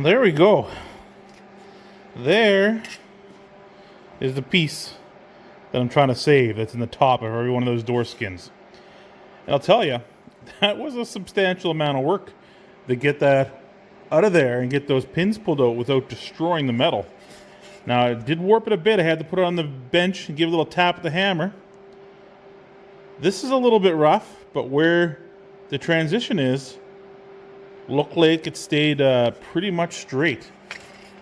There we go. There is the piece that I'm trying to save that's in the top of every one of those door skins. And I'll tell you, that was a substantial amount of work to get that out of there and get those pins pulled out without destroying the metal. Now, it did warp it a bit. I had to put it on the bench and give it a little tap with the hammer. This is a little bit rough, but where the transition is, looked like it stayed pretty much straight.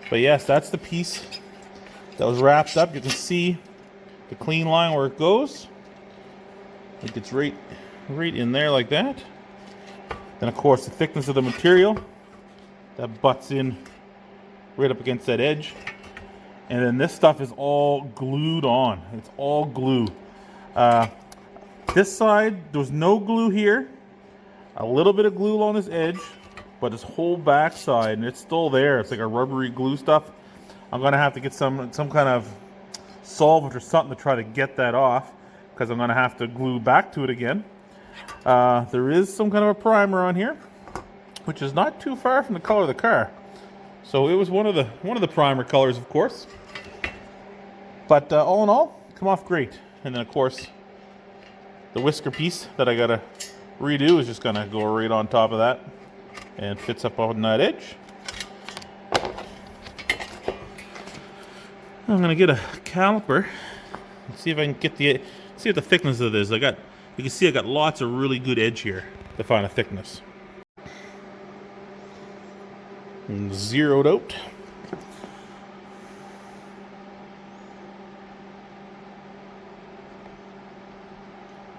But yes, that's the piece that was wrapped up. You can see the clean line where it goes. It gets right in there like that. Then of course the thickness of the material that butts in right up against that edge. And then this stuff is all glued on. It's all glue. This side, there was no glue here. A little bit of glue along this edge, but this whole back side, and it's still there. It's like a rubbery glue stuff. I'm gonna have to get some kind of solvent or something to try to get that off, because I'm gonna have to glue back to it again. There is some kind of a primer on here, which is not too far from the color of the car. So it was one of the primer colors, of course. But all in all, come off great. And then of course, the whisker piece that I gotta redo is just gonna go right on top of that and fits up on that edge. I'm gonna get a caliper and see if I can get see what the thickness of this. You can see I got lots of really good edge here to find a thickness. And zeroed out.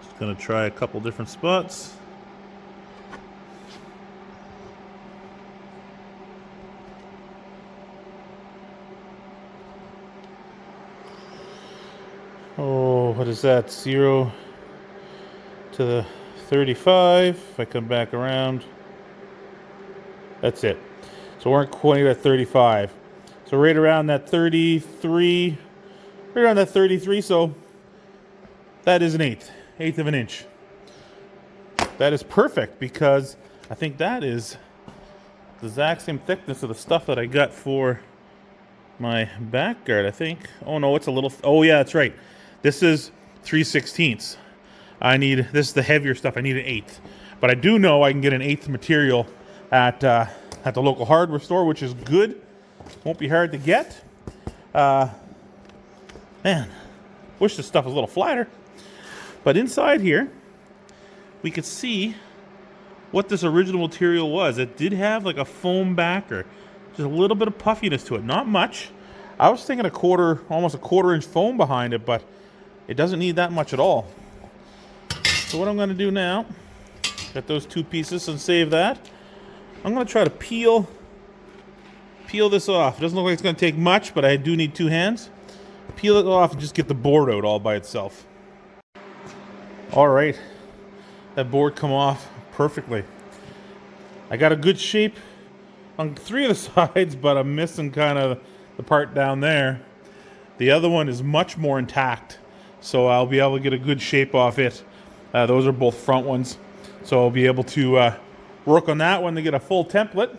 Just gonna try a couple different spots. Oh, what is that? 0 to the 35. If I come back around, that's it. So we're quite at 35. So right around that 33, right around that 33. So that is an eighth of an inch. That is perfect, because I think that is the exact same thickness of the stuff that I got for my back guard, I think. Oh no, it's a little, oh yeah, that's right. This is 3/16. This is the heavier stuff. I need an 1/8. But I do know I can get an 1/8 material at the local hardware store, which is good. Won't be hard to get. Man, wish this stuff was a little flatter. But inside here, we could see what this original material was. It did have like a foam backer. Just a little bit of puffiness to it. Not much. I was thinking almost a quarter-inch foam behind it, but it doesn't need that much at all. So what I'm going to do now, get those two pieces and save that. I'm going to try to peel this off. It doesn't look like it's going to take much, but I do need two hands. Peel it off and just get the board out all by itself. All right, that board come off perfectly. I got a good shape on 3 of the sides, but I'm missing kind of the part down there. The other one is much more intact, so I'll be able to get a good shape off it. Those are both front ones, so I'll be able to work on that one to get a full template.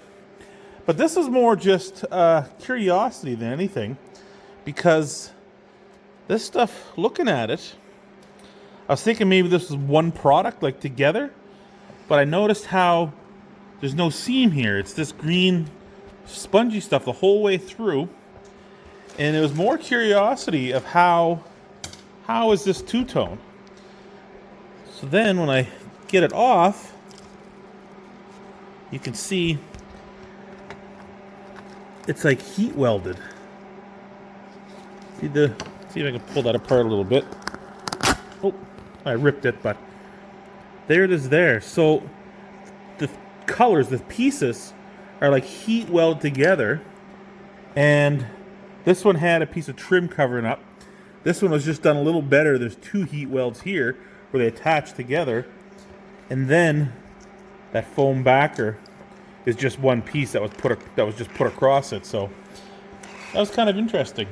But this is more just curiosity than anything, because this stuff, looking at it, I was thinking maybe this was one product, like together, but I noticed how there's no seam here. It's this green spongy stuff the whole way through. And it was more curiosity of how is this two-tone? So then when I get it off, you can see it's like heat welded. See if I can pull that apart a little bit. Oh, I ripped it, but there it is there. So the colors, the pieces are like heat welded together, and this one had a piece of trim covering up. This one was just done a little better. There's 2 heat welds here where they attach together, and then that foam backer is just one piece that was just put across it. So that was kind of interesting.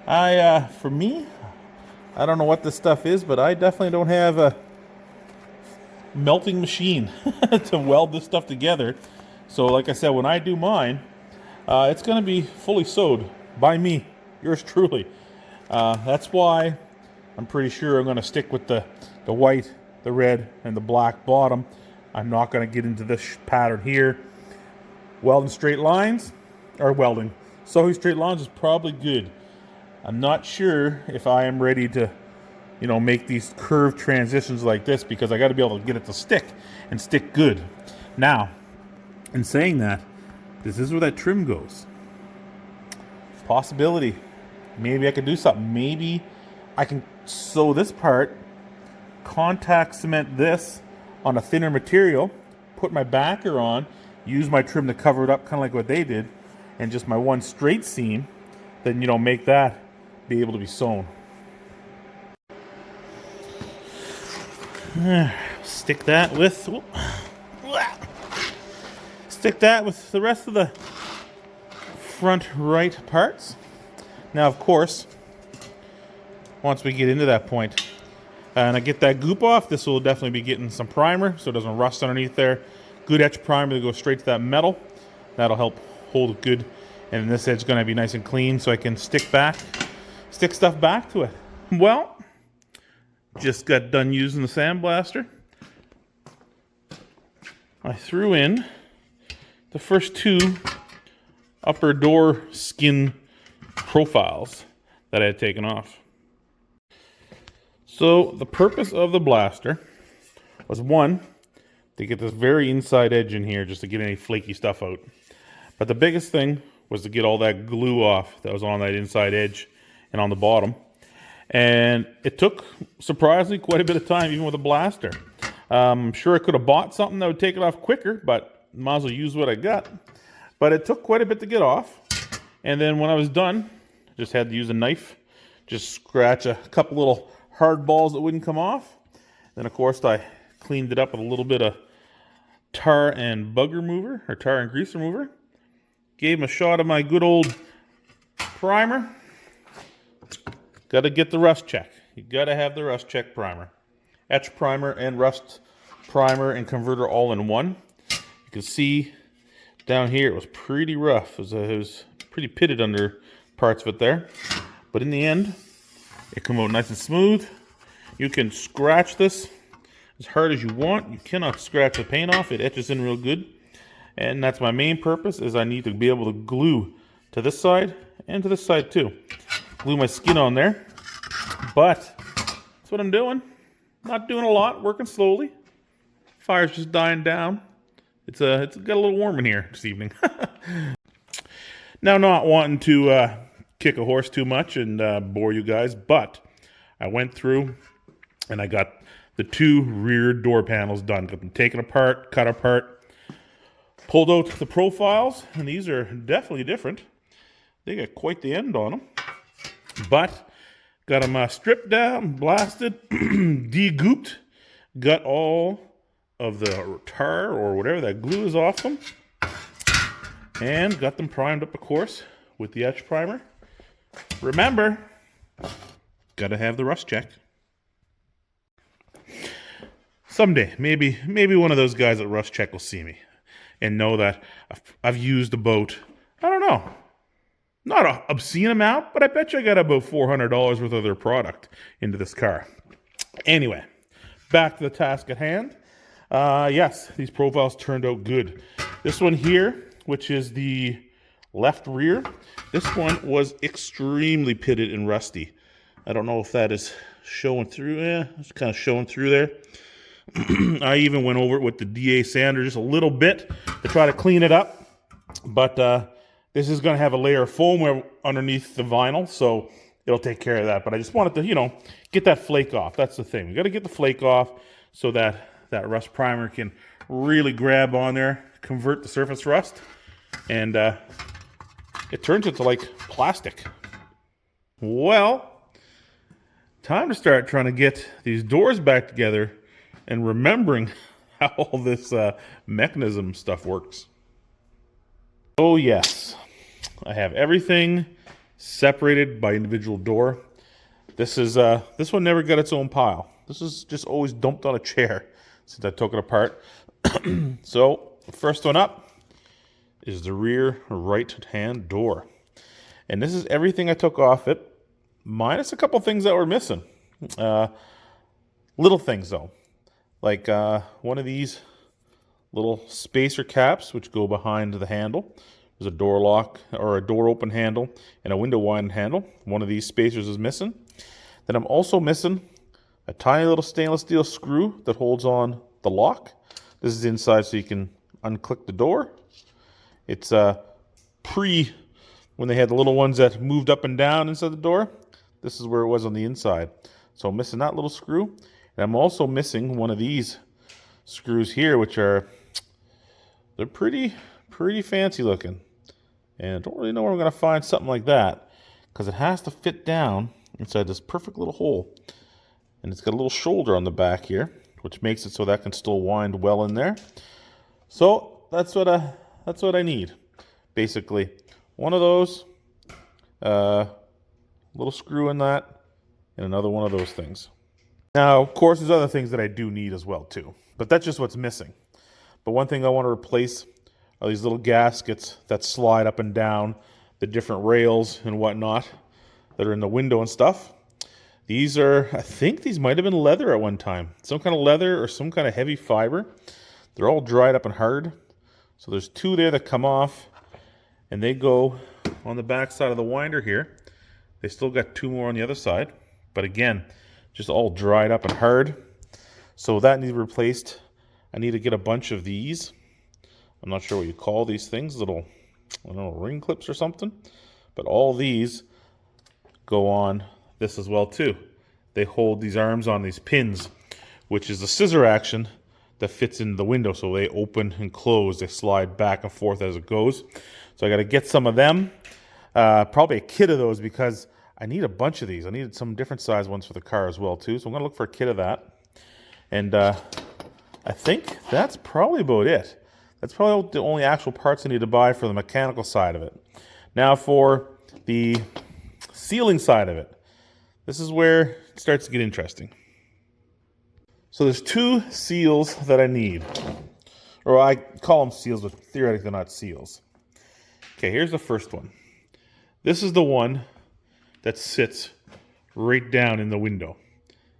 For me, I don't know what this stuff is, but I definitely don't have a melting machine to weld this stuff together. So like I said, when I do mine, It's going to be fully sewed by me, yours truly. That's why I'm pretty sure I'm going to stick with the white, the red, and the black bottom. I'm not going to get into this pattern here. Welding straight lines, or welding, sewing straight lines is probably good. I'm not sure if I am ready to, make these curved transitions like this, because I got to be able to get it to stick and stick good. Now, in saying that, this is where that trim goes. Possibility. Maybe I could do something. Maybe I can sew this part, contact cement this on a thinner material, put my backer on, use my trim to cover it up, kind of like what they did, and just my one straight seam, then, make that be able to be sewn. Stick that with the rest of the front right parts. Now, of course, once we get into that point and I get that goop off, this will definitely be getting some primer so it doesn't rust underneath there. Good etch primer to go straight to that metal. That'll help hold it good. And this edge is going to be nice and clean so I can stick stuff back to it. Well, just got done using the sandblaster. I threw in the first two upper door skin profiles that I had taken off. So the purpose of the blaster was, one, to get this very inside edge in here just to get any flaky stuff out. But the biggest thing was to get all that glue off that was on that inside edge and on the bottom. And it took, surprisingly, quite a bit of time, even with a blaster. I'm sure I could have bought something that would take it off quicker, but might as well use what I got. But it took quite a bit to get off. And then when I was done, I just had to use a knife, just scratch a couple little hard balls that wouldn't come off. Then, of course, I cleaned it up with a little bit of tar and bug remover, or tar and grease remover. Gave him a shot of my good old primer. Got to get the rust check. You got to have the rust check primer. Etch primer and rust primer and converter all in one. You can see down here it was pretty rough. It was pretty pitted under parts of it there. But in the end, it came out nice and smooth. You can scratch this as hard as you want. You cannot scratch the paint off. It etches in real good. And that's my main purpose, is I need to be able to glue to this side and to this side too. Glue my skin on there. But that's what I'm doing. Not doing a lot, working slowly. Fire's just dying down. It's got a little warm in here this evening. Now, not wanting to kick a horse too much and bore you guys, but I went through and I got the two rear door panels done. Got them taken apart, cut apart, pulled out the profiles, and these are definitely different. They got quite the end on them. But got them stripped down, blasted, de-gooped, got all of the tar or whatever that glue is off them, and got them primed up, of course, with the etch primer. Remember, got to have the rust check. Someday, maybe one of those guys at Rust Check will see me and know that I've used the boat, I don't know, not an obscene amount, but I bet you I got about $400 worth of their product into this car. Anyway, back to the task at hand. Yes, these profiles turned out good. This one here, which is the left rear, this one was extremely pitted and rusty. I don't know if that is showing through. Yeah, it's kind of showing through there. I even went over it with the DA sander just a little bit to try to clean it up. But this is going to have a layer of foam underneath the vinyl, so it'll take care of that. But I just wanted to, get that flake off. That's the thing. We got to get the flake off so that that rust primer can really grab on there, convert the surface rust, and it turns into like plastic. Well, time to start trying to get these doors back together and remembering how all this mechanism stuff works. Oh yes, I have everything separated by individual door. This one never got its own pile. This is just always dumped on a chair since I took it apart. So the first one up is the rear right-hand door. And this is everything I took off it, minus a couple things that were missing. Little things though, like one of these little spacer caps which go behind the handle. There's a door lock or a door open handle and a window wind handle. One of these spacers is missing. Then I'm also missing a tiny little stainless steel screw that holds on the lock. This is inside so you can unclick the door. It's when they had the little ones that moved up and down inside the door. This is where it was on the inside. So I'm missing that little screw. And I'm also missing one of these screws here, which they're pretty fancy looking. And I don't really know where I'm going to find something like that, because it has to fit down inside this perfect little hole. And it's got a little shoulder on the back here, which makes it so that can still wind well in there. So that's what I need, basically. One of those, little screw in that, and another one of those things. Now, of course, there's other things that I do need as well, too. But that's just what's missing. But one thing I want to replace are these little gaskets that slide up and down the different rails and whatnot that are in the window and stuff. These are, I think these might have been leather at one time. Some kind of leather or some kind of heavy fiber. They're all dried up and hard. So there's two there that come off, and they go on the back side of the winder here. They still got two more on the other side. But again, just all dried up and hard. So that needs replaced. I need to get a bunch of these. I'm not sure what you call these things, little, I don't know, ring clips or something. But all these go on this as well too. They hold these arms on these pins, which is the scissor action that fits in the window. So they open and close, they slide back and forth as it goes. So I got to get some of them, probably a kit of those, because I need a bunch of these. I needed some different size ones for the car as well too. So I'm going to look for a kit of that. And I think that's probably about it. That's probably the only actual parts I need to buy for the mechanical side of it. Now for the sealing side of it, this is where it starts to get interesting. So there's two seals that I need. Or I call them seals, but theoretically they're not seals. Okay, here's the first one. This is the one that sits right down in the window.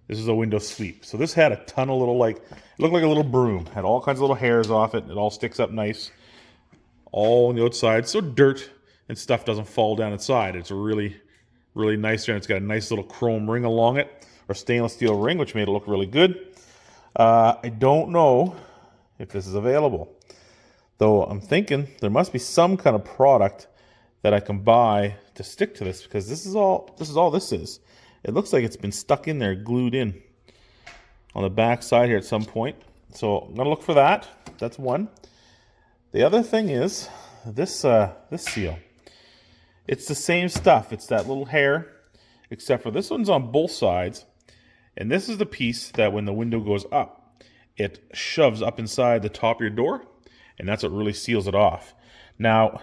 This is a window sweep. So this had a ton of little, it looked like a little broom. Had all kinds of little hairs off it. It all sticks up nice. All on the outside. So dirt and stuff doesn't fall down inside. It's really, really nice there. And it's got a nice little chrome ring along it. Or stainless steel ring, which made it look really good. I don't know if this is available. Though I'm thinking there must be some kind of product that I can buy to stick to this. Because this is all this is. It looks like it's been stuck in there, glued in on the back side here at some point. So I'm going to look for that. That's one. The other thing is this seal. It's the same stuff. It's that little hair, except for this one's on both sides. And this is the piece that when the window goes up, it shoves up inside the top of your door. And that's what really seals it off. Now,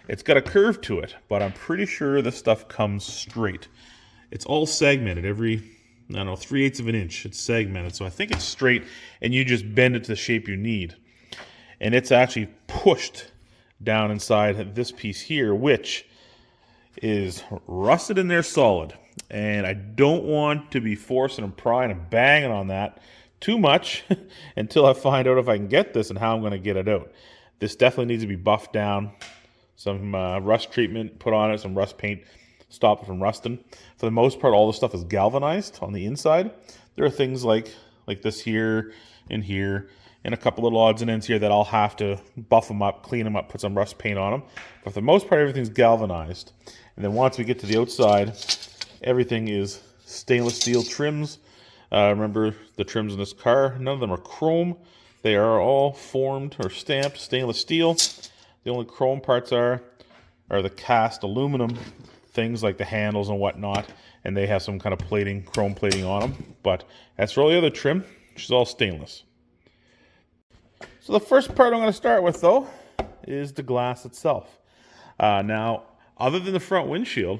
it's got a curve to it, but I'm pretty sure this stuff comes straight. It's all segmented every, 3/8 of an inch. It's segmented, so I think it's straight, and you just bend it to the shape you need. And it's actually pushed down inside this piece here, which is rusted in there solid. And I don't want to be forcing and prying and banging on that too much until I find out if I can get this and how I'm going to get it out. This definitely needs to be buffed down. Some rust treatment put on it, some rust paint, stop it from rusting. For the most part, all the stuff is galvanized on the inside. There are things like this here, and a couple little odds and ends here that I'll have to buff them up, clean them up, put some rust paint on them. But for the most part, everything's galvanized. And then once we get to the outside, everything is stainless steel trims. Remember the trims in this car, none of them are chrome. They are all formed or stamped stainless steel. The only chrome parts are the cast aluminum things like the handles and whatnot, and they have some kind of plating, chrome plating on them. But as for all the other trim, which is all stainless. So the first part I'm going to start with, though, is the glass itself. Now, other than the front windshield,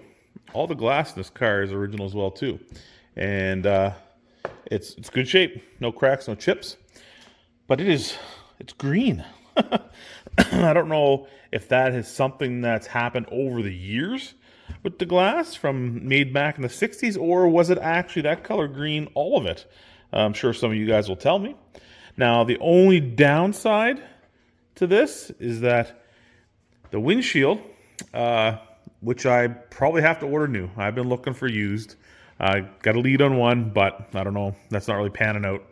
all the glass in this car is original as well, too. And it's good shape. No cracks, no chips. But it's green. I don't know if that is something that's happened over the years with the glass from made back in the 60s, or was it actually that color green, all of it? I'm sure some of you guys will tell me. Now, the only downside to this is that the windshield, which I probably have to order new. I've been looking for used. I got a lead on one, but I don't know. That's not really panning out.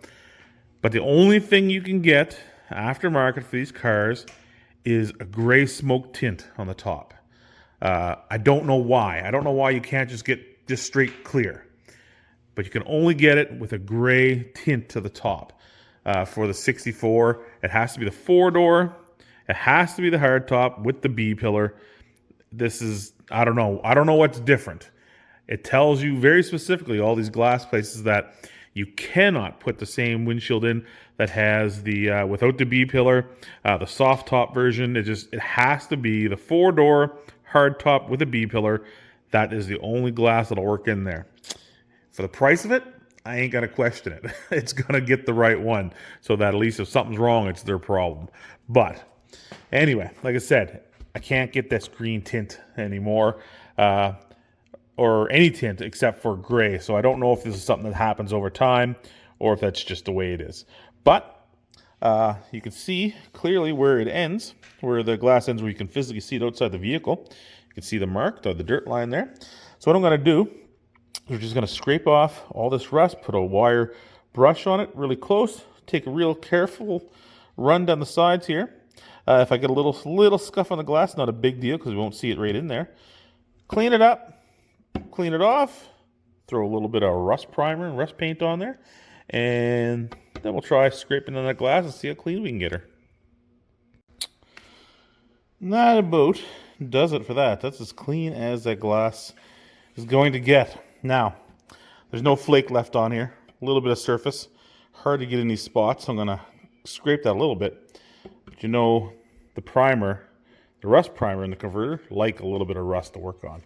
But the only thing you can get aftermarket for these cars is a gray smoke tint on the top. I don't know why. I don't know why you can't just get just straight clear. But you can only get it with a gray tint to the top. For the 64, it has to be the 4-door. It has to be the hardtop with the B-pillar. This is, I don't know. I don't know what's different. It tells you very specifically, all these glass places, that you cannot put the same windshield in that has the, without the B-pillar, the soft top version. It has to be the 4-door hardtop with a B-pillar. That is the only glass that'll work in there. For the price of it, I ain't gonna question it. It's gonna get the right one, so that at least if something's wrong, it's their problem. But anyway, like I said, I can't get this green tint anymore, or any tint except for gray. So I don't know if this is something that happens over time or if that's just the way it is. But you can see clearly where it ends, where the glass ends, where you can physically see it outside the vehicle. You can see the mark, the dirt line there. So what I'm gonna do, we're just going to scrape off all this rust, put a wire brush on it really close, take a real careful run down the sides here. If I get a little scuff on the glass, not a big deal because we won't see it right in there. Clean it up, clean it off, throw a little bit of rust primer and rust paint on there, and then we'll try scraping on that glass and see how clean we can get her. That about does it for that. That's as clean as that glass is going to get. Now, there's no flake left on here. A little bit of surface. Hard to get in these spots, so I'm going to scrape that a little bit. But you know, the primer, the rust primer in the converter, like a little bit of rust to work on.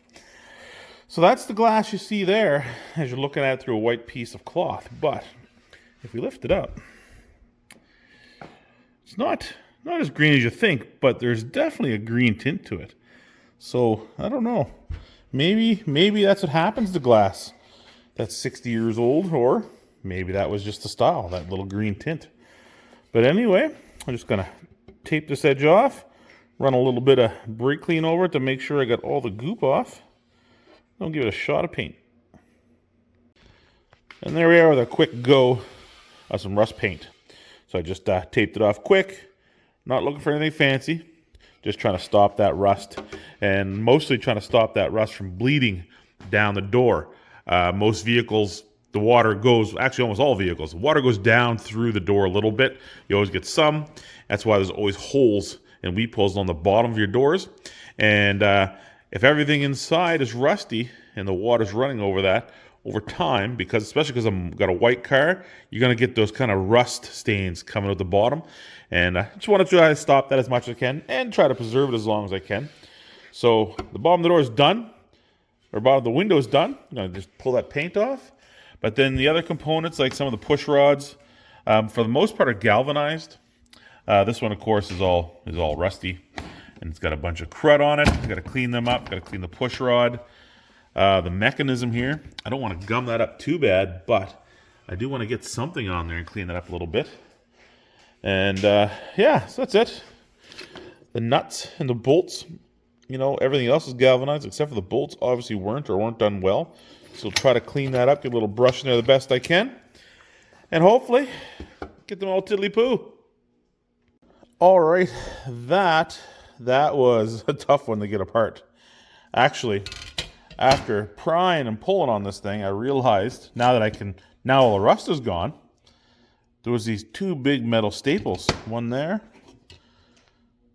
So that's the glass you see there as you're looking at it through a white piece of cloth. But if we lift it up, it's not as green as you think, but there's definitely a green tint to it. So, I don't know. Maybe that's what happens to glass that's 60 years old, or maybe that was just the style, that little green tint. But anyway, I'm just going to tape this edge off, run a little bit of brake clean over it to make sure I got all the goop off. I'll give it a shot of paint. And there we are with a quick go of some rust paint. So I just taped it off quick, not looking for anything fancy. Just trying to stop that rust, and mostly trying to stop that rust from bleeding down the door. Most vehicles, the water goes, actually almost all vehicles, the water goes down through the door a little bit. You always get some. That's why there's always holes and weep holes on the bottom of your doors. And if everything inside is rusty and the water's running over that, over time, especially because I've got a white car, you're going to get those kind of rust stains coming out the bottom. And I just want to try to stop that as much as I can and try to preserve it as long as I can. So the bottom of the door is done, or bottom of the window is done. I'm going to just pull that paint off. But then the other components, like some of the push rods, for the most part are galvanized. This one, of course, is all rusty, and it's got a bunch of crud on it. I've got to clean them up. Got to clean the push rod. The mechanism here, I don't want to gum that up too bad, but I do want to get something on there and clean that up a little bit. And yeah, so that's it. The nuts and the bolts, you know, everything else is galvanized except for the bolts obviously weren't done well. So try to clean that up, get a little brush in there the best I can. And hopefully get them all tiddly-poo. All right, that was a tough one to get apart. Actually, after prying and pulling on this thing, I realized now all the rust is gone, there was these two big metal staples, one there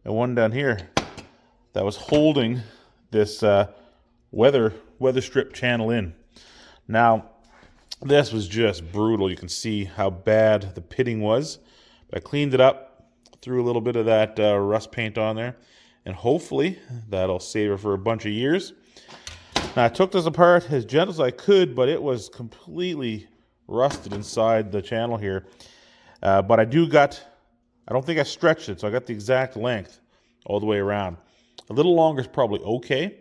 and one down here, that was holding this weather strip channel in. Now, this was just brutal. You can see how bad the pitting was. But I cleaned it up, threw a little bit of that rust paint on there, and hopefully that'll save her for a bunch of years. Now, I took this apart as gentle as I could, but it was completely rusted inside the channel here. But I do got I don't think I stretched it, so I got the exact length all the way around. A little longer is probably okay.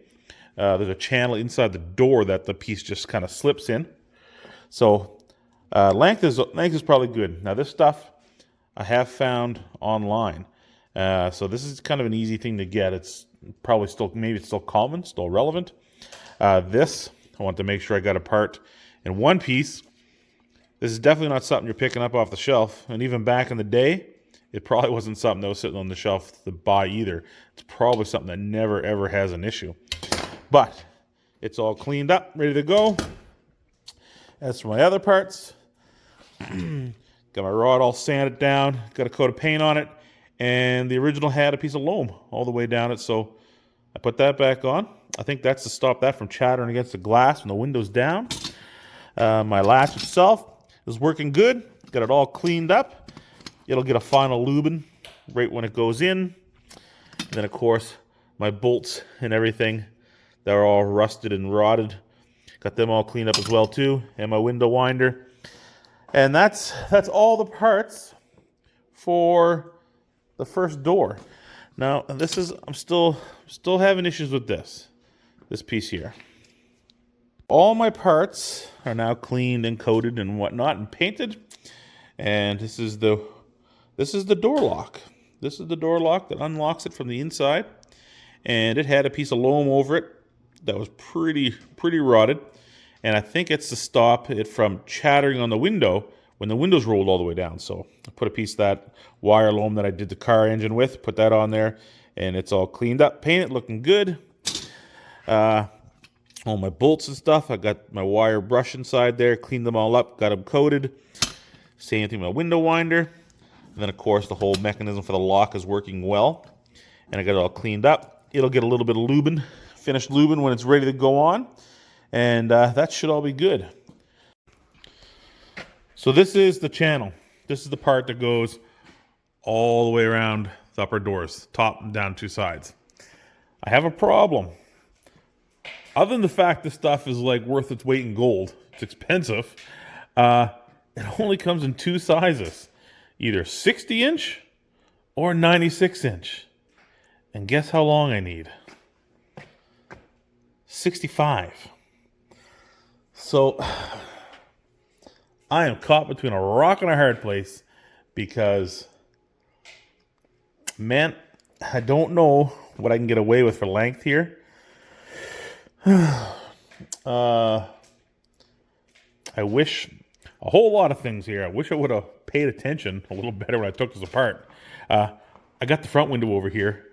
There's a channel inside the door that the piece just kind of slips in. So length is probably good. Now this stuff I have found online. So this is kind of an easy thing to get. It's probably still, maybe it's still common, still relevant. This, I want to make sure I got a part in one piece. This is definitely not something you're picking up off the shelf. And even back in the day, it probably wasn't something that was sitting on the shelf to buy either. It's probably something that never ever has an issue. But it's all cleaned up, ready to go. As for my other parts, got my rod all sanded down, got a coat of paint on it, and the original had a piece of loam all the way down it, so I put that back on. I think that's to stop that from chattering against the glass when the window's down. My latch itself is working good. Got it all cleaned up. It'll get a final lubing right when it goes in. And then, of course, my bolts and everything, they're all rusted and rotted. Got them all cleaned up as well too, and my window winder. And that's all the parts for the first door. Now, this is, I'm still having issues with this piece here. All my parts are now cleaned and coated and whatnot and painted. And this is the door lock. This is the door lock that unlocks it from the inside. And it had a piece of loam over it that was pretty rotted. And I think it's to stop it from chattering on the window when the window's rolled all the way down. So I put a piece of that wire loam that I did the car engine with, put that on there, and it's all cleaned up, painted, looking good. All my bolts and stuff, I got my wire brush inside there, cleaned them all up, got them coated. Same thing with my window winder. And then, of course, the whole mechanism for the lock is working well. And I got it all cleaned up. It'll get a little bit of lubing, finished lubing when it's ready to go on. And that should all be good. So this is the channel. This is the part that goes all the way around the upper doors, top and down two sides. I have a problem. Other than the fact this stuff is like worth its weight in gold, it's expensive, it only comes in two sizes, either 60-inch or 96-inch. And guess how long I need? 65. So I am caught between a rock and a hard place because, man, I don't know what I can get away with for length here. I wish a whole lot of things here. I wish I would have paid attention a little better when I took this apart. I got the front window over here,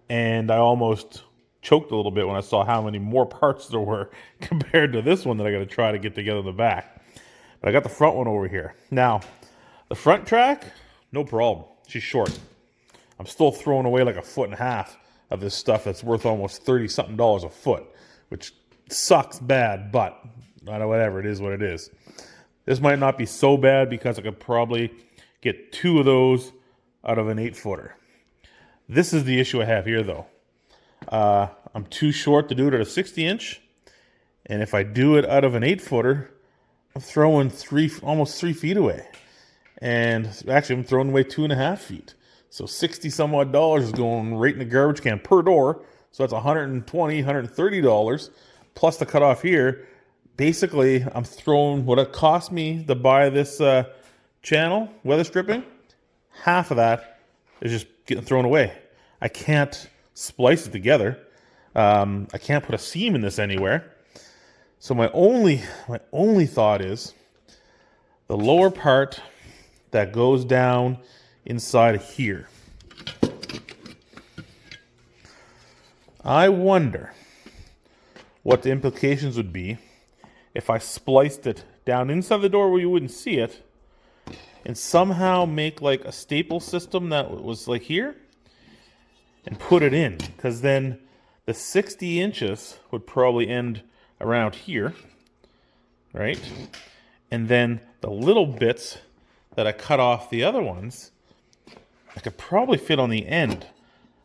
and I almost choked a little bit when I saw how many more parts there were compared to this one that I got to try to get together in the back. But I got the front one over here. Now, the front track, no problem. She's short. I'm still throwing away like 1.5 feet of this stuff that's worth almost $30-something a foot, which sucks bad, but whatever, it is what it is. This might not be so bad because I could probably get 2 of those out of an 8-footer. This is the issue I have here, though. I'm too short to do it at a 60-inch, and if I do it out of an 8-footer, I'm throwing almost 3 feet away. And actually, I'm throwing away 2.5 feet. So $60-some-odd is going right in the garbage can per door. So that's $120, $130 plus the cutoff here. Basically, I'm throwing what it cost me to buy this channel, weather stripping. Half of that is just getting thrown away. I can't splice it together. I can't put a seam in this anywhere. So my only thought is the lower part that goes down inside of here. I wonder what the implications would be if I spliced it down inside the door where you wouldn't see it and somehow make like a staple system that was like here and put it in, because then the 60 inches would probably end around here, right? And then the little bits that I cut off the other ones, I could probably fit on the end.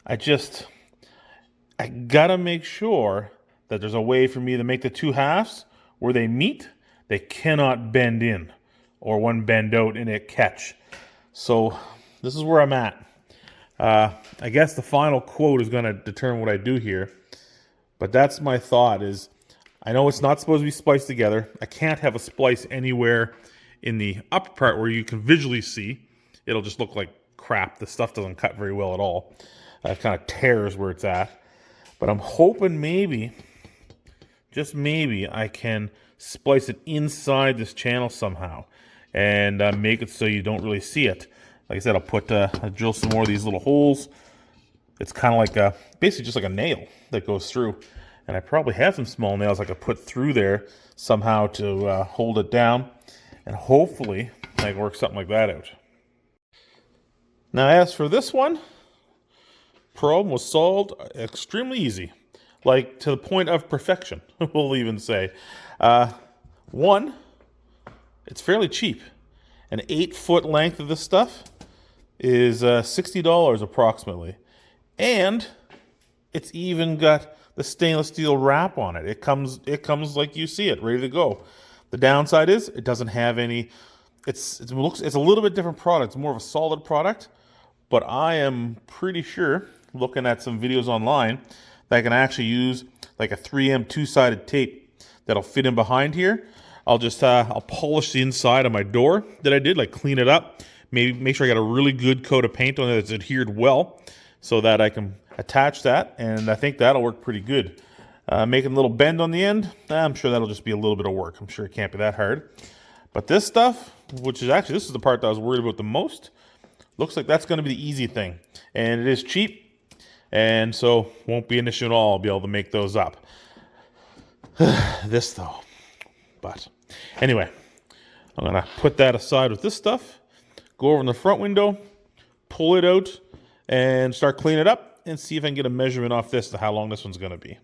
I gotta make sure that there's a way for me to make the two halves where they meet, they cannot bend in or one bend out and it catch. So this is where I'm at. I guess the final quote is going to determine what I do here. But that's my thought is, I know it's not supposed to be spliced together. I can't have a splice anywhere in the upper part where you can visually see. It'll just look like crap. The stuff doesn't cut very well at all. It kind of tears where it's at. But I'm hoping maybe, just maybe, I can splice it inside this channel somehow and make it so you don't really see it. Like I said, I'll drill some more of these little holes. It's kind of like basically just like a nail that goes through. And I probably have some small nails I could put through there somehow to hold it down. And hopefully I can work something like that out. Now as for this one, problem was solved extremely easy. Like to the point of perfection, we'll even say. One, it's fairly cheap. An 8-foot length of this stuff is $60 approximately. And it's even got the stainless steel wrap on it. It comes like you see it, ready to go. The downside is it doesn't have any. It's a little bit different product. It's more of a solid product, but I am pretty sure, looking at some videos online, that I can actually use like a 3M two-sided tape that'll fit in behind here. I'll just I'll polish the inside of my door that I did, like clean it up, maybe make sure I got a really good coat of paint on it that's adhered well, so that I can attach that, and I think that'll work pretty good. Making a little bend on the end, I'm sure that'll just be a little bit of work. I'm sure it can't be that hard. But this stuff, which is actually, this is the part that I was worried about the most, looks like that's going to be the easy thing. And it is cheap, and so won't be an issue at all. I'll be able to make those up. This though. But anyway, I'm going to put that aside with this stuff, go over in the front window, pull it out, and start cleaning it up and see if I can get a measurement off this to how long this one's going to be.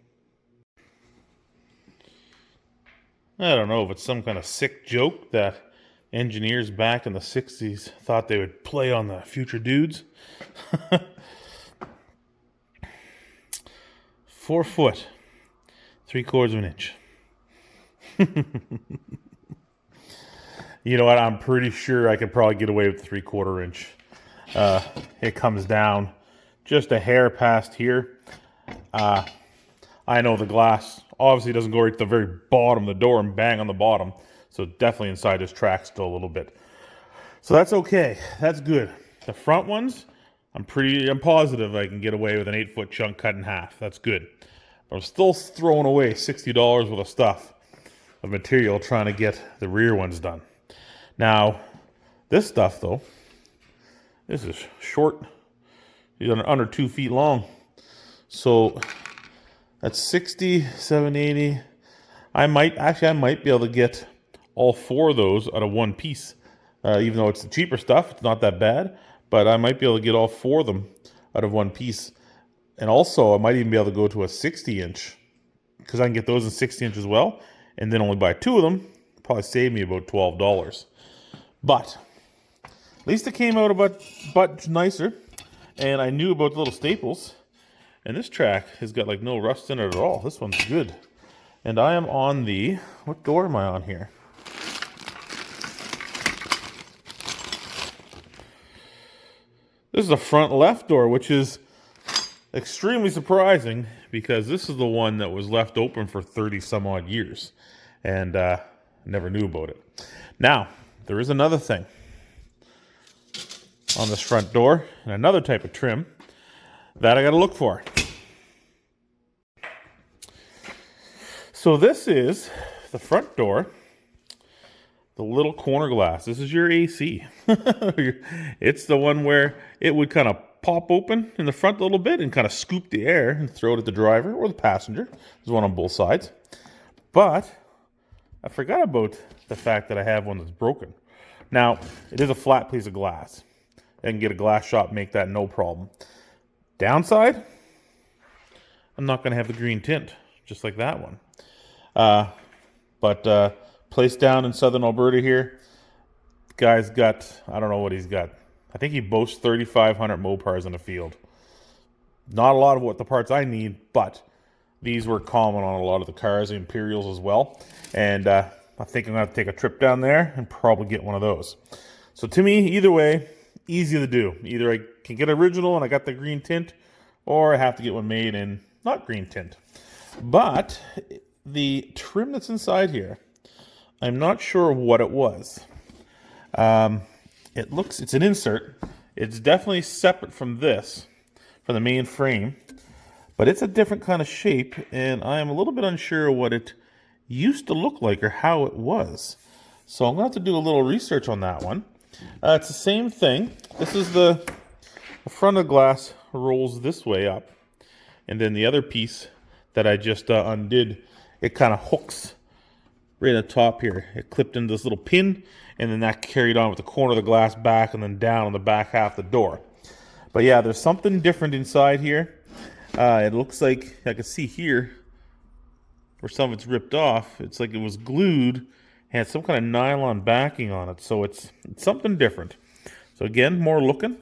I don't know if it's some kind of sick joke that engineers back in the 60s thought they would play on the future dudes. 4 foot, 3/4 of an inch. You know what? I'm pretty sure I could probably get away with 3/4 inch. It comes down just a hair past here. I know the glass obviously doesn't go right to the very bottom of the door and bang on the bottom. So definitely inside this track still a little bit. So that's okay. That's good. The front ones, I'm positive I can get away with an 8-foot chunk cut in half. That's good. But I'm still throwing away $60 worth of stuff, of material, trying to get the rear ones done. Now, this stuff though, this is short. It's under 2 feet long. So that's 60, 780. I might be able to get all 4 of those out of one piece. Even though it's the cheaper stuff, it's not that bad. But I might be able to get all 4 of them out of one piece. And also, I might even be able to go to a 60-inch, because I can get those in 60-inch as well, and then only buy 2 of them. Probably save me about $12. But at least it came out a bit nicer, and I knew about the little staples. And this track has got like no rust in it at all. This one's good. And I am on the, what door am I on here? This is the front left door, which is extremely surprising because this is the one that was left open for 30 some odd years. And never knew about it. Now, there is another thing on this front door and another type of trim that I got to look for. So this is the front door, the little corner glass. This is your AC. It's the one where it would kind of pop open in the front a little bit and kind of scoop the air and throw it at the driver or the passenger. There's one on both sides. But I forgot about the fact that I have one that's broken. Now, it is a flat piece of glass. I can get a glass shop, make that no problem. Downside, I'm not going to have the green tint, just like that one. But place down in southern Alberta here, guy's got, I don't know what he's got. I think he boasts 3,500 Mopars in the field. Not a lot of what the parts I need, but these were common on a lot of the cars, the Imperials as well. And I think I'm going to take a trip down there and probably get one of those. So to me, either way, easy to do. Either I can get original and I got the green tint, or I have to get one made in not green tint. But the trim that's inside here, I'm not sure what it was. It's an insert. It's definitely separate from this, from the main frame, but it's a different kind of shape, and I am a little bit unsure what it used to look like or how it was. So I'm going to have to do a little research on that one. It's the same thing. This is the front of the glass rolls this way up, and then the other piece that I just undid, it kind of hooks right at the top here. It clipped into this little pin, and then that carried on with the corner of the glass back and then down on the back half of the door. But yeah, there's something different inside here. It looks like, I can see here where some of it's ripped off. It's like it was glued, had some kind of nylon backing on it. So it's something different. So again, more looking,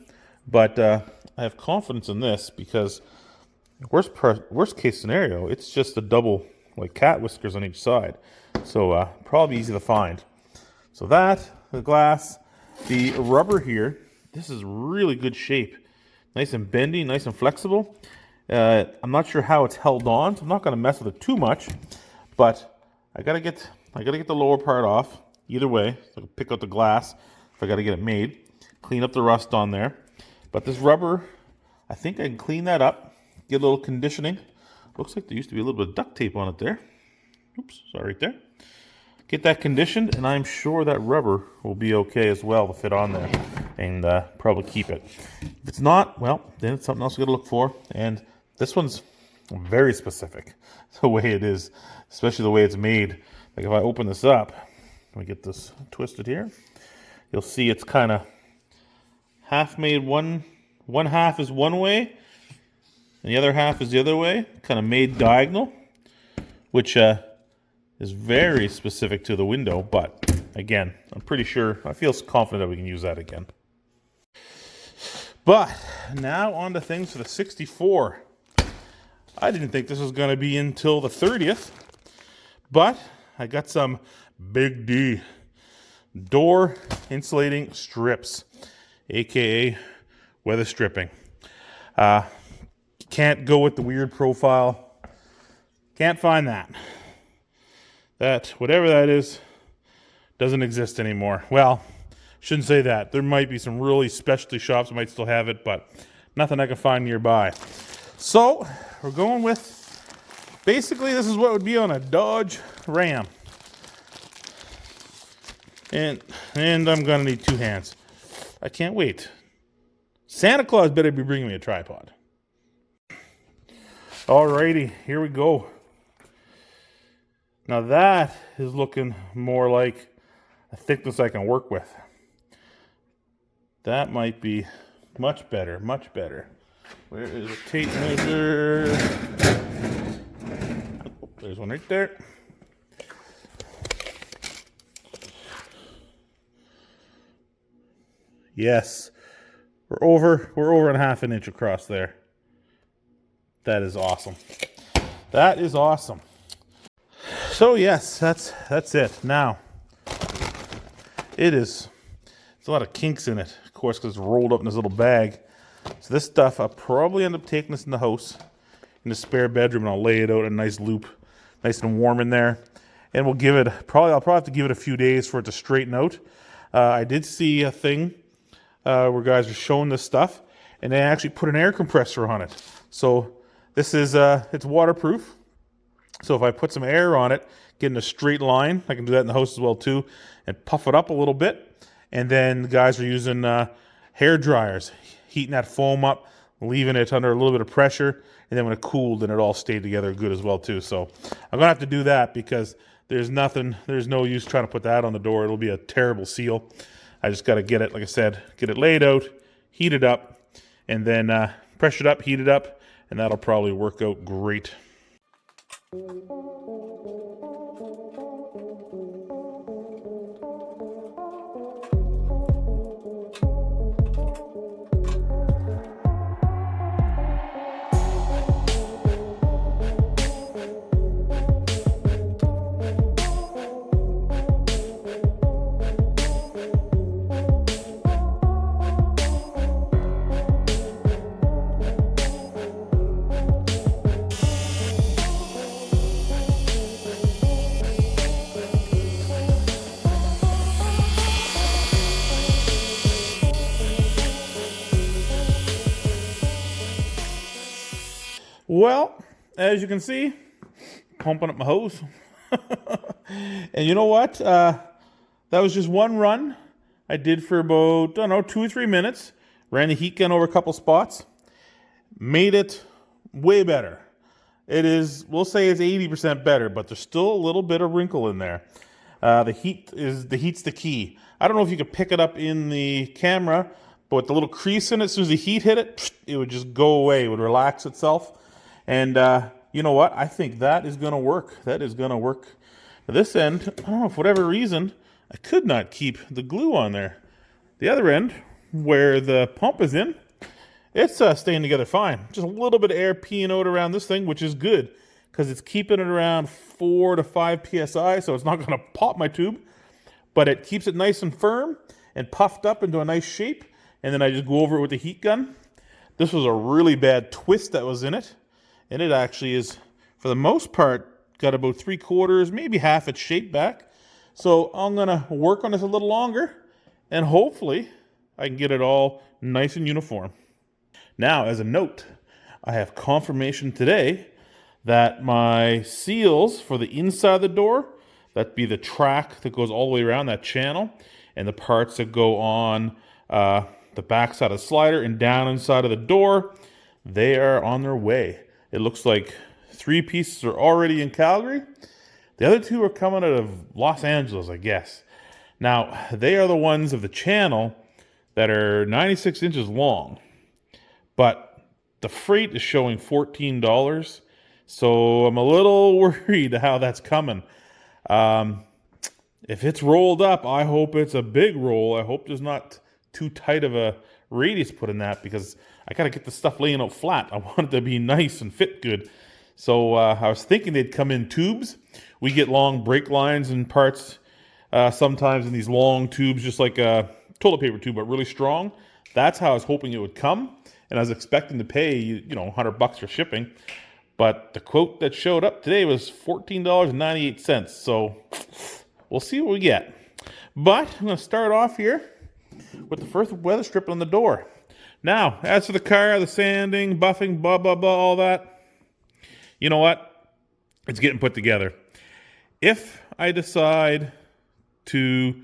but I have confidence in this because worst case scenario, it's just a double like cat whiskers on each side. So probably easy to find. So that, the glass, the rubber here, this is really good shape. Nice and bendy, nice and flexible. I'm not sure how it's held on, so I'm not going to mess with it too much. But I gotta get the lower part off. Either way, so I can pick out the glass if I gotta get it made. Clean up the rust on there. But this rubber, I think I can clean that up. Get a little conditioning. Looks like there used to be a little bit of duct tape on it there. Oops, sorry, right there. Get that conditioned, and I'm sure that rubber will be okay as well to fit on there, and probably keep it. If it's not, well, then it's something else we got to look for. And this one's very specific, the way it is, especially the way it's made. Like if I open this up, let me get this twisted here. You'll see it's kind of half made. One half is one way, and the other half is the other way. Kind of made diagonal, which is very specific to the window, but again, I'm pretty sure, I feel confident that we can use that again. But now on to things for the 64. I didn't think this was going to be until the 30th, but I got some Big D door insulating strips, aka weather stripping. Can't go with the weird profile. Can't find that. That, whatever that is, doesn't exist anymore. Well, shouldn't say that. There might be some really specialty shops that might still have it, but nothing I can find nearby. So, we're going with, basically this is what would be on a Dodge Ram. And I'm gonna need two hands. I can't wait. Santa Claus better be bringing me a tripod. Alrighty, here we go. Now that is looking more like a thickness I can work with. That might be much better, much better. Where is the tape measure? Oh, there's one right there. Yes, we're over and a half an inch across there. That is awesome. That is awesome. So yes, that's it. Now, it's a lot of kinks in it, of course, because it's rolled up in this little bag. So this stuff, I'll probably end up taking this in the house, in the spare bedroom, and I'll lay it out in a nice loop, nice and warm in there. And we'll give it, I'll probably have to give it a few days for it to straighten out. I did see a thing where guys were showing this stuff, and they actually put an air compressor on it. So this is, it's waterproof. So if I put some air on it, get in a straight line, I can do that in the house as well too, and puff it up a little bit. And then the guys are using hair dryers, heating that foam up, leaving it under a little bit of pressure, and then when it cooled, then it all stayed together good as well too. So I'm gonna have to do that because there's no use trying to put that on the door. It'll be a terrible seal. I just gotta get it, like I said, get it laid out, heat it up, and then pressure it up, heat it up, and that'll probably work out great. Well, as you can see, pumping up my hose. And you know what? That was just one run I did for about, I don't know, 2 or 3 minutes. Ran the heat gun over a couple spots. Made it way better. It is, we'll say it's 80% better, but there's still a little bit of wrinkle in there. The heat's the key. I don't know if you could pick it up in the camera, but with the little crease in it, as soon as the heat hit it, it would just go away. It would relax itself. And you know what? I think that is going to work. That is going to work. This end, I don't know, for whatever reason, I could not keep the glue on there. The other end, where the pump is in, it's staying together fine. Just a little bit of air peeing out around this thing, which is good because it's keeping it around 4 to 5 psi, so it's not going to pop my tube, but it keeps it nice and firm and puffed up into a nice shape, and then I just go over it with the heat gun. This was a really bad twist that was in it, and it actually is, for the most part, got about 3/4, maybe half its shape back. So I'm going to work on this a little longer, and hopefully I can get it all nice and uniform. Now, as a note, I have confirmation today that my seals for the inside of the door, that'd be the track that goes all the way around that channel, and the parts that go on the back side of the slider and down inside of the door, they are on their way. It looks like 3 pieces are already in Calgary. The other 2 are coming out of Los Angeles, I guess. Now, they are the ones of the channel that are 96 inches long. But the freight is showing $14, so I'm a little worried how that's coming. If it's rolled up, I hope it's a big roll. I hope there's not too tight of a radius put in that, because I got to get the stuff laying out flat. I want it to be nice and fit good. So I was thinking they'd come in tubes. We get long brake lines and parts sometimes in these long tubes, just like a toilet paper tube, but really strong. That's how I was hoping it would come. And I was expecting to pay, you know, $100 for shipping. But the quote that showed up today was $14.98. So we'll see what we get. But I'm going to start off here with the first weather strip on the door. Now, as for the car, the sanding, buffing, blah, blah, blah, all that, you know what? It's getting put together. If I decide to,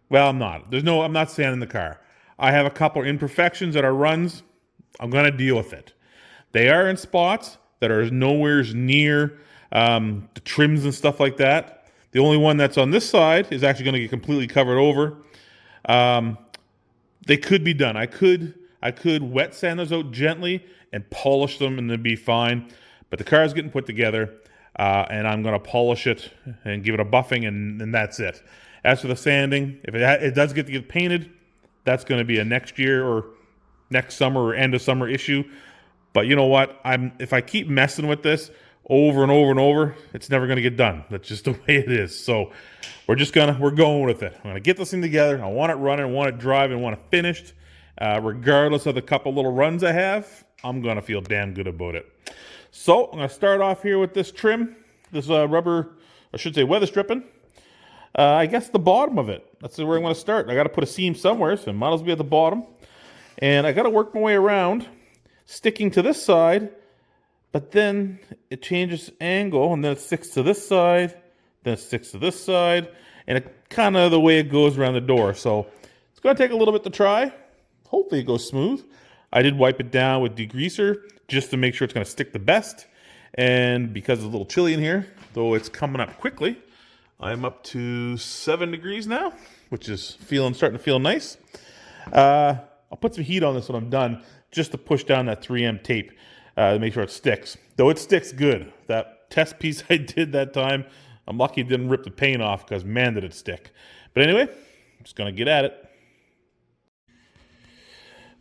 well, I'm not. I'm not sanding the car. I have a couple imperfections that are runs. I'm going to deal with it. They are in spots that are nowhere near the trims and stuff like that. The only one that's on this side is actually going to get completely covered over. They could be done. I could wet sand those out gently and polish them, and they'd be fine. But the car is getting put together, and I'm going to polish it and give it a buffing, and that's it. As for the sanding, if it does get to get painted, that's going to be a next year or next summer or end of summer issue. But you know what? If I keep messing with this over and over and over, it's never going to get done. That's just the way it is. So we're going with it. I'm going to get this thing together. I want it running, I want it driving, I want it finished. Regardless of the couple little runs I have, I'm going to feel damn good about it. So I'm going to start off here with this trim, this rubber, I should say weather stripping. I guess the bottom of it. That's where I'm going to start. I got to put a seam somewhere, so it might as well be at the bottom. And I got to work my way around, sticking to this side, but then it changes angle, and then it sticks to this side, then it sticks to this side, and it kind of the way it goes around the door. So it's going to take a little bit to try. Hopefully it goes smooth. I did wipe it down with degreaser just to make sure it's going to stick the best. And because it's a little chilly in here, though it's coming up quickly, I'm up to 7 degrees now, which is starting to feel nice. I'll put some heat on this when I'm done, just to push down that 3M tape to make sure it sticks. Though it sticks good. That test piece I did that time, I'm lucky it didn't rip the paint off, because man did it stick. But anyway, I'm just going to get at it.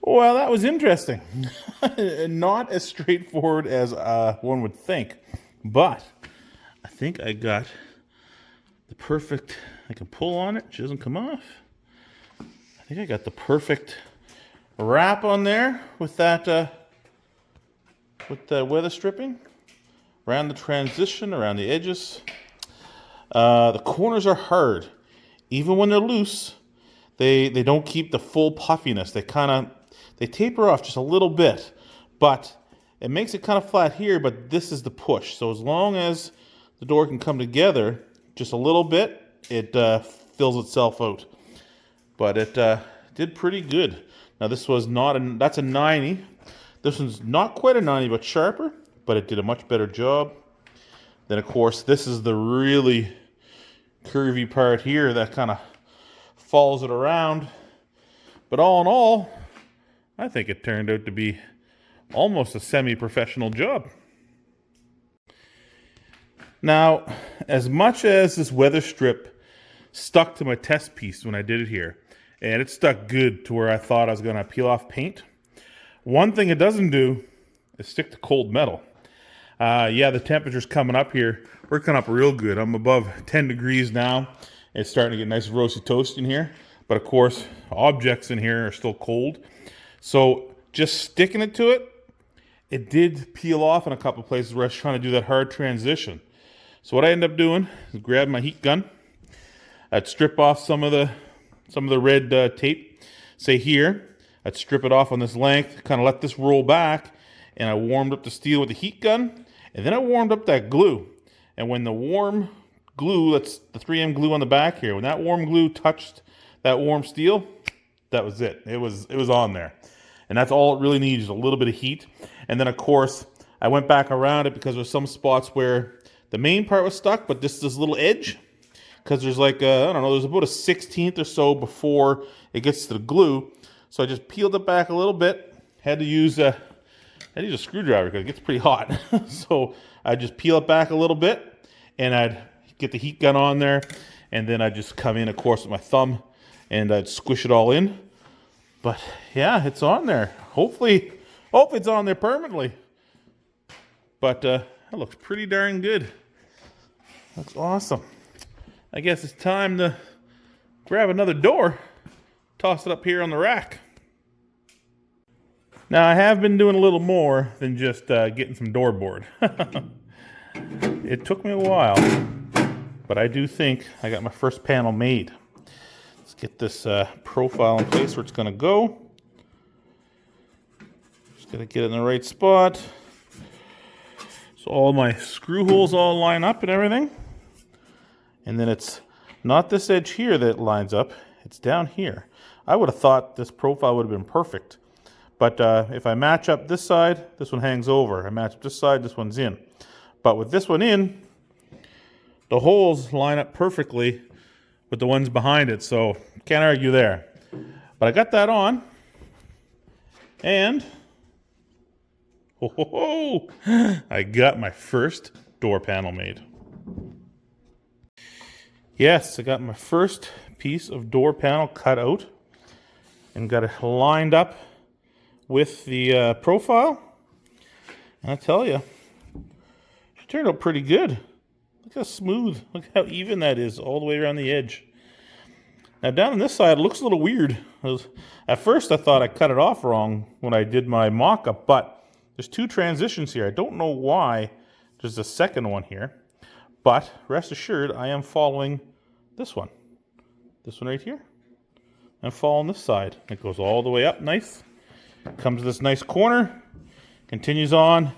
Well, that was interesting. Not as straightforward as one would think. But I think I got the perfect, I can pull on it, she doesn't come off. I think I got the perfect wrap on there with that, with the weather stripping. Around the transition, around the edges. The corners are hard. Even when they're loose, they don't keep the full puffiness. They taper off just a little bit, but It makes it kind of flat here, but this is the push. So as long as the door can come together just a little bit, it fills itself out. But it did pretty good. Now this was not that's a 90. This one's not quite a 90, but sharper, but it did a much better job. Then of course, this is the really curvy part here that kind of follows it around. But all in all, I think it turned out to be almost a semi-professional job. Now, as much as this weather strip stuck to my test piece when I did it here, and it stuck good to where I thought I was going to peel off paint, one thing it doesn't do is stick to cold metal. Yeah, the temperature's coming up here. We're coming up real good. I'm above 10 degrees now. It's starting to get nice roasty toast in here. But of course, objects in here are still cold. So just sticking it to it, it did peel off in a couple places where I was trying to do that hard transition. So what I ended up doing is grab my heat gun. I'd strip off some of the red tape, say here. I'd strip it off on this length, kind of let this roll back, and I warmed up the steel with the heat gun, and then I warmed up that glue. And when the warm glue, that's the 3M glue on the back here, when that warm glue touched that warm steel, that was it. It was on there. And that's all it really needs, is a little bit of heat. And then of course, I went back around it because there's some spots where the main part was stuck, but this little edge, because there's like, I don't know, there's about a 1/16 or so before it gets to the glue. So I just peeled it back a little bit. Had to use a screwdriver because it gets pretty hot. So I just peel it back a little bit, and I'd get the heat gun on there, and then I'd just come in, of course, with my thumb, and I'd squish it all in. But yeah, it's on there. Hopefully it's on there permanently. But that looks pretty darn good. Looks awesome. I guess it's time to grab another door, toss it up here on the rack. Now I have been doing a little more than just getting some door board. It took me a while, but I do think I got my first panel made. Let's get this profile in place where it's going to go. Just got to get it in the right spot. So all my screw holes all line up and everything. And then it's not this edge here that lines up, it's down here. I would have thought this profile would have been perfect. But if I match up this side, this one hangs over. I match up this side, this one's in. But with this one in, the holes line up perfectly with the ones behind it, so can't argue there. But I got that on, and I got my first door panel made. Yes, I got my first piece of door panel cut out and got it lined up with the profile. And I tell you, it turned out pretty good. Look how smooth, look how even that is all the way around the edge. Now down on this side, it looks a little weird. At first I thought I cut it off wrong when I did my mock-up, but there's two transitions here. I don't know why there's a second one here, but rest assured I am following this one. This one right here. I'm following this side. It goes all the way up nice. Comes to this nice corner, continues on,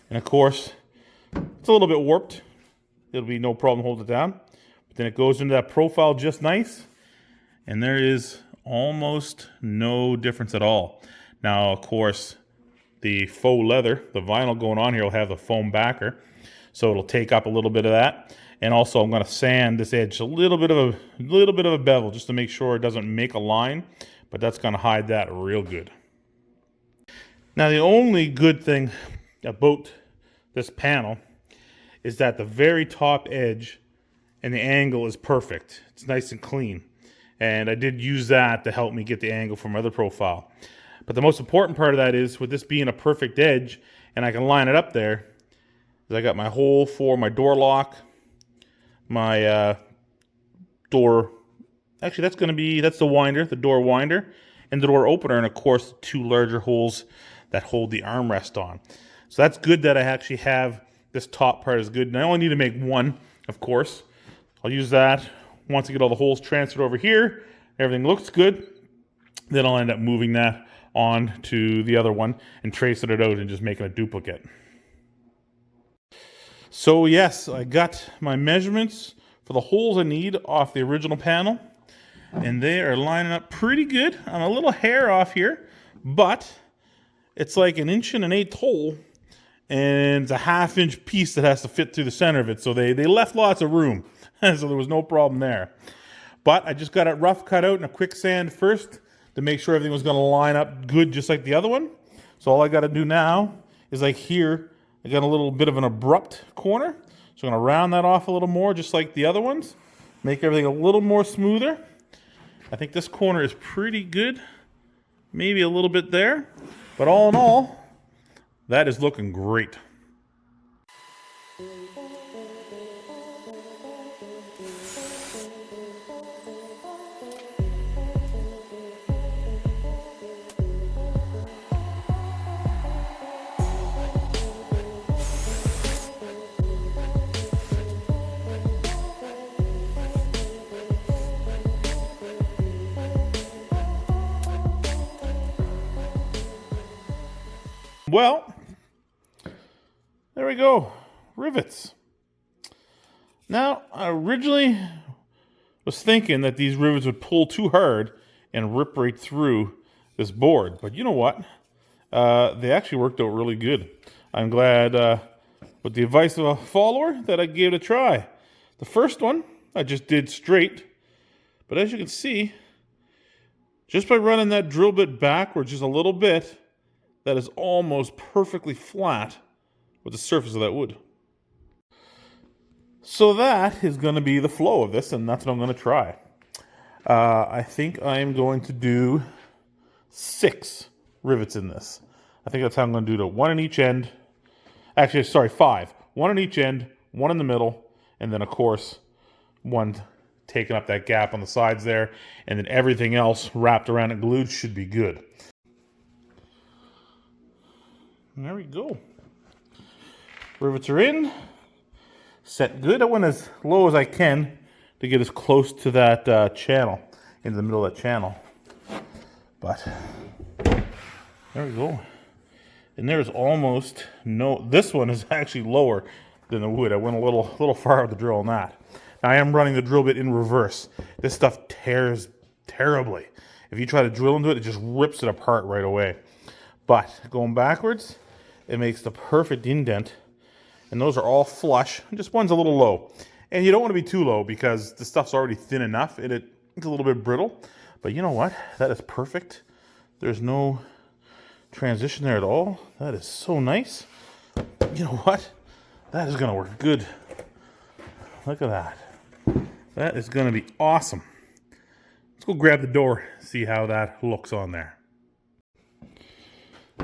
and of course, it's a little bit warped. It'll be no problem holding it down. But then it goes into that profile just nice, and there is almost no difference at all. Now, of course, the faux leather, the vinyl going on here will have the foam backer, so it'll take up a little bit of that. And also, I'm going to sand this edge a little bit of a bevel just to make sure it doesn't make a line, but that's going to hide that real good. Now, the only good thing about this panel is that the very top edge and the angle is perfect. It's nice and clean. And I did use that to help me get the angle from my other profile. But the most important part of that is, with this being a perfect edge, and I can line it up there, is I got my hole for my door lock, my door, actually that's the winder, the door winder, and the door opener, and of course the two larger holes that hold the armrest on. So that's good that I actually have this top part is good. And I only need to make one, of course. I'll use that once I get all the holes transferred over here. Everything looks good. Then I'll end up moving that on to the other one and tracing it out and just making a duplicate. So yes, I got my measurements for the holes I need off the original panel, and they are lining up pretty good. I'm a little hair off here, but it's like 1.125" hole, and it's a 1/2" piece that has to fit through the center of it. So they left lots of room, so there was no problem there. But I just got it rough cut out in a quick sand first to make sure everything was going to line up good, just like the other one. So all I got to do now is, like here, I got a little bit of an abrupt corner. So I'm going to round that off a little more, just like the other ones. Make everything a little more smoother. I think this corner is pretty good. Maybe a little bit there. But all in all, that is looking great. Well, there we go, rivets. Now, I originally was thinking that these rivets would pull too hard and rip right through this board, but you know what? They actually worked out really good. I'm glad, with the advice of a follower, that I gave it a try. The first one, I just did straight, but as you can see, just by running that drill bit backwards just a little bit, that is almost perfectly flat with the surface of that wood. So that is going to be the flow of this, and that's what I'm going to try. I think I'm going to do 6 rivets in this. I think that's how I'm going to do it. 1 on each end. Actually, sorry, 5. 1 on each end, 1 in the middle, and then, of course, 1 taking up that gap on the sides there, and then everything else wrapped around and glued should be good. And there we go. Rivets are in. Set good. I went as low as I can to get as close to that channel, in the middle of that channel. But there we go. And there's almost no. This one is actually lower than the wood. I went a little far with the drill on that. Now I am running the drill bit in reverse. This stuff tears terribly. If you try to drill into it, it just rips it apart right away. But going backwards, it makes the perfect indent. And those are all flush. Just one's a little low. And you don't want to be too low because the stuff's already thin enough and it's a little bit brittle. But you know what? That is perfect. There's no transition there at all. That is so nice. You know what? That is going to work good. Look at that. That is going to be awesome. Let's go grab the door, see how that looks on there.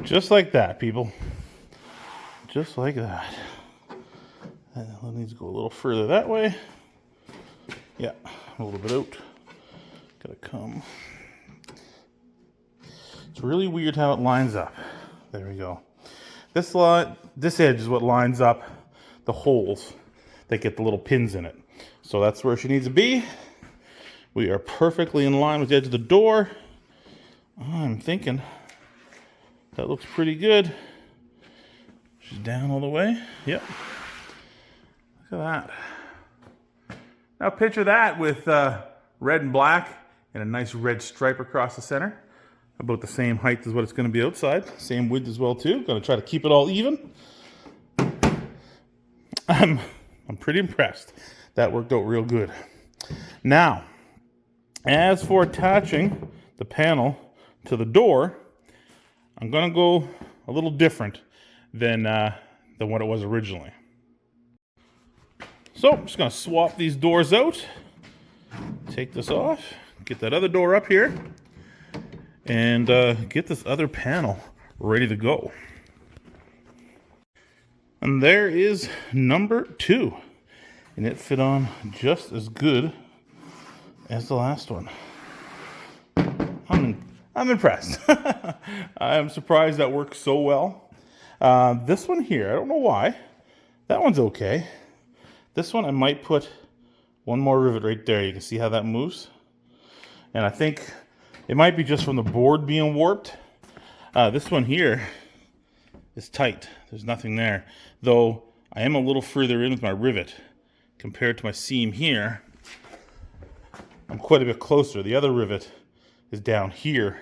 Just like that, people. Just like that. And it needs to go a little further that way. Yeah, a little bit out. Gotta come. It's really weird how it lines up. There we go. This edge is what lines up the holes that get the little pins in it. So that's where she needs to be. We are perfectly in line with the edge of the door. I'm thinking that looks pretty good. She's down all the way. Yep. Look at that. Now picture that with red and black and a nice red stripe across the center. About the same height as what it's going to be outside. Same width as well too. Going to try to keep it all even. I'm pretty impressed. That worked out real good. Now, as for attaching the panel to the door, I'm going to go a little different than what it was originally. So I'm just going to swap these doors out, take this off, get that other door up here, and get this other panel ready to go. And there is number 2, and it fit on just as good as the last one. I'm impressed. I'm surprised that works so well. This one here, I don't know why. That one's okay. This one I might put one more rivet right there. You can see how that moves. And I think it might be just from the board being warped. This one here is tight. There's nothing there. Though I am a little further in with my rivet compared to my seam here. I'm quite a bit closer. The other rivet is down here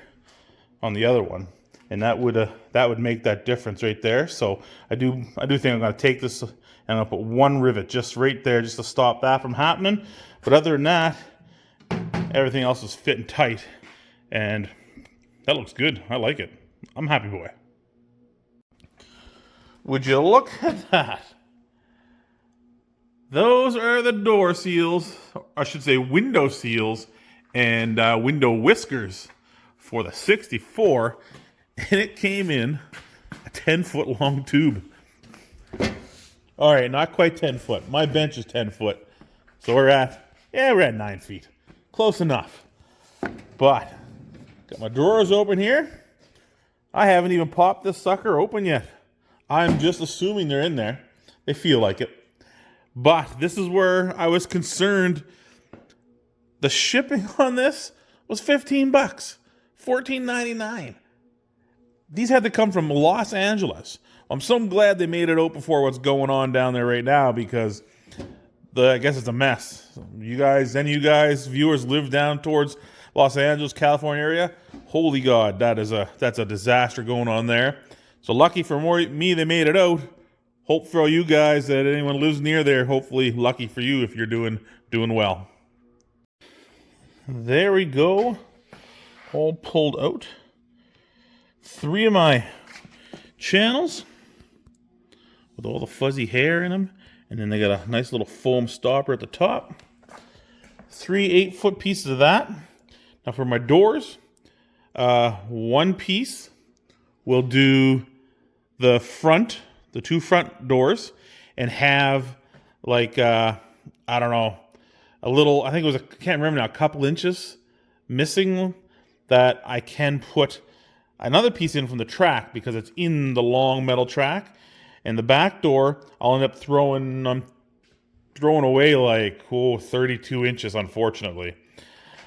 on the other one, and that would make that difference right there. So I do think I'm going to take this and I'll put one rivet just right there just to stop that from happening. But other than that, everything else is fitting tight, and that looks good. I like it. I'm happy boy. Would you look at that? Those are the door seals, I should say window seals, and window whiskers for the 64, and it came in a 10-foot long tube. All right, not quite 10 foot. My bench is 10 foot, so we're at 9 feet. Close enough. But got my drawers open here. I haven't even popped this sucker open yet. I'm just assuming they're in there. They feel like it. But this is where I was concerned. The shipping on this was $15, $14.99. These had to come from Los Angeles. I'm so glad they made it open for what's going on down there right now, because I guess it's a mess. You guys, viewers live down towards Los Angeles, California area. Holy God, that's a disaster going on there. So lucky for me, they made it out. Hope for all you guys that anyone lives near there. Hopefully, lucky for you if you're doing well. There we go, all pulled out. 3 of my channels with all the fuzzy hair in them, and then they got a nice little foam stopper at the top. 3 8-foot pieces of that. Now for my doors, one piece will do the 2 front doors, and have like I don't know, a little, I think it was, I can't remember now, a couple inches missing that I can put another piece in from the track because it's in the long metal track. And the back door, I'll end up throwing away like 32 inches, unfortunately,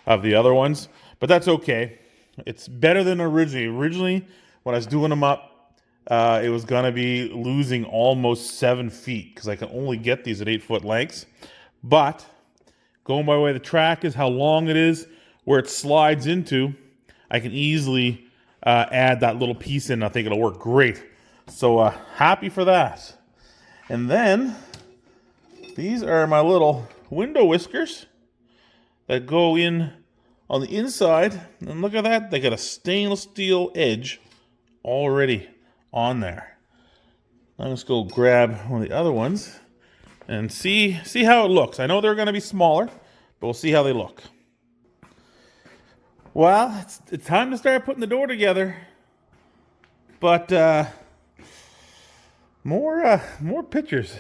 of the other ones. But that's okay. It's better than originally. Originally, when I was doing them up, it was going to be losing almost 7 feet because I can only get these at 8-foot lengths. But going by the way the track is, how long it is, where it slides into, I can easily add that little piece in. I think it'll work great. So happy for that. And then these are my little window whiskers that go in on the inside. And look at that. They got a stainless steel edge already on there. I'm just go grab one of the other ones and see how it looks. I know they're going to be smaller, but we'll see how they look. Well, it's time to start putting the door together. But more pictures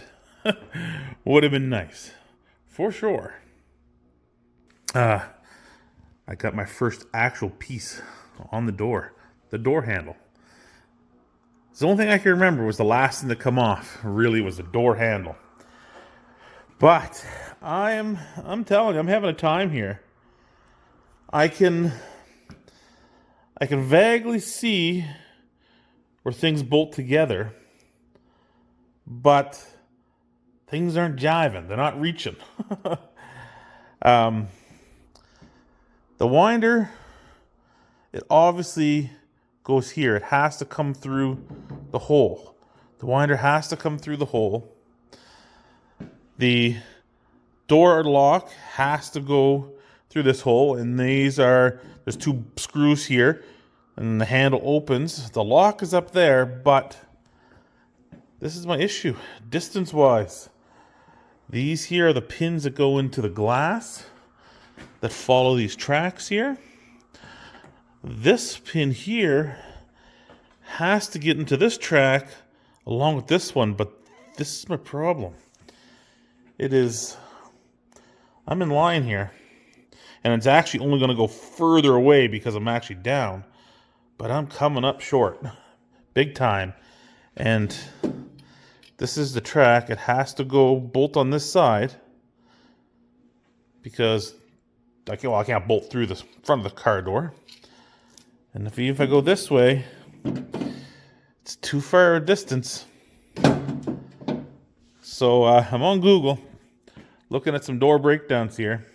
would have been nice, for sure. I got my first actual piece on the door handle. The only thing I can remember was the last thing to come off really was the door handle. But I'm telling you, I'm having a time here. I can vaguely see where things bolt together, but things aren't jiving. They're not reaching. The winder, it obviously goes here. It has to come through the hole. The winder has to come through the hole. The door lock has to go through this hole, and there's 2 screws here, and the handle opens. The lock is up there, but this is my issue, distance-wise. These here are the pins that go into the glass that follow these tracks here. This pin here has to get into this track along with this one, but this is my problem. I'm in line here, and it's actually only going to go further away because I'm actually down, but I'm coming up short, big time. And this is the track. It has to go bolt on this side because I can't bolt through the front of the car door. And if I go this way, It's too far a distance. So I'm on Google, looking at some door breakdowns here,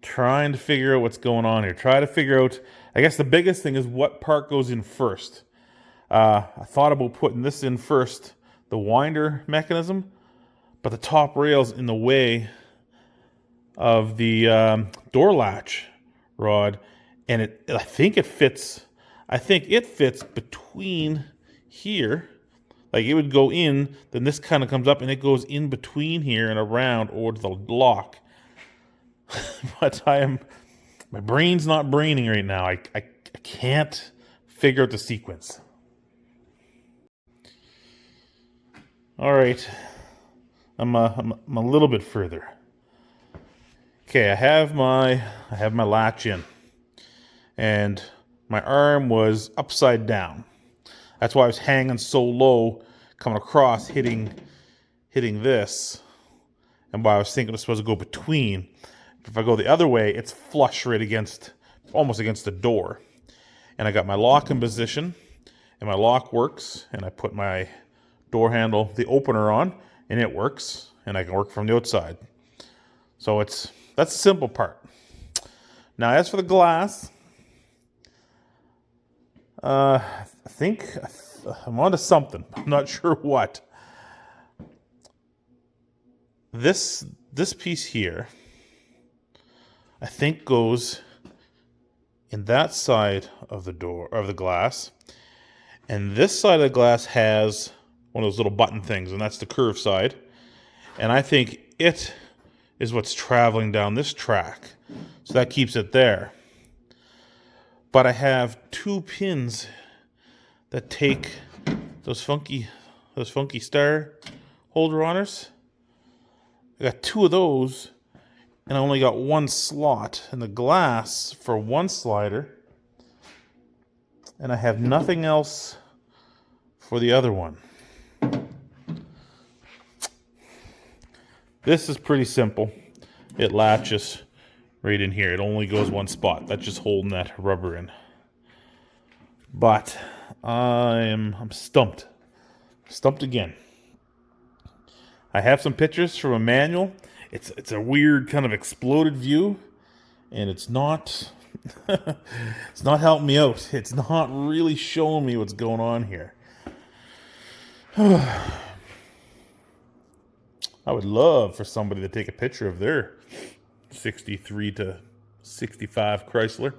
trying to figure out what's going on here. Try to figure out, I guess the biggest thing is what part goes in first. I thought about putting this in first, the winder mechanism, but the top rail's in the way of the door latch rod, and I think it fits between here. Like it would go in, then this kind of comes up and it goes in between here and around or to the lock. But my brain's not braining right now. I can't figure out the sequence. All right, I'm a little bit further. Okay, I have my latch in, and my arm was upside down. That's why I was hanging so low, coming across, hitting this, and why I was thinking it was supposed to go between. If I go the other way, it's flush right against, almost against the door. And I got my lock in position, and my lock works, and I put my door handle, the opener on, and it works, and I can work from the outside. So that's the simple part. Now, as for the glass, I think I'm onto something. I'm not sure what. This piece here, I think goes in that side of the door, of the glass, and this side of the glass has one of those little button things, and that's the curved side. And I think it is what's traveling down this track, so that keeps it there. But I have two pins that take those funky star holder honors. I got two of those, and I only got one slot in the glass for one slider, and I have nothing else for the other one. This is pretty simple. It latches right in here. It only goes one spot. That's just holding that rubber in. But I'm stumped. Stumped again. I have some pictures from a manual. It's a weird kind of exploded view, and it's not it's not helping me out. It's not really showing me what's going on here. I would love for somebody to take a picture of their 63 to 65 Chrysler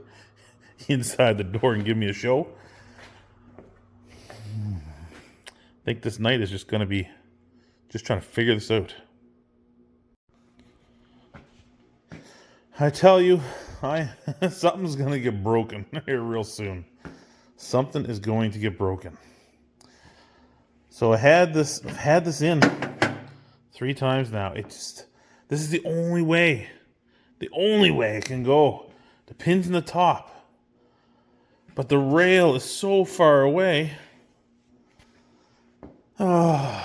inside the door and give me a show. I think this night is just going to be just trying to figure this out. I tell you, something's going to get broken here real soon. Something is going to get broken. So I had this in 3 times now. This is the only way it can go. The pin's in the top, but the rail is so far away. There's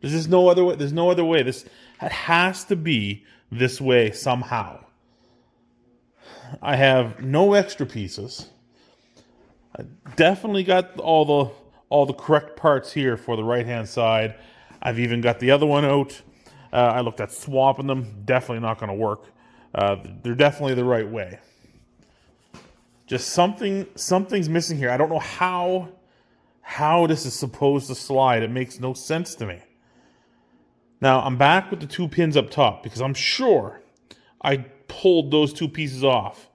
just no other way. There's no other way. It has to be this way somehow. I have no extra pieces. I definitely got all the correct parts here for the right-hand side. I've even got the other one out. I looked at swapping them. Definitely not going to work. They're definitely the right way. Just something's missing here. I don't know how this is supposed to slide. It makes no sense to me. Now, I'm back with the 2 pins up top because I'm sure I pulled those 2 pieces off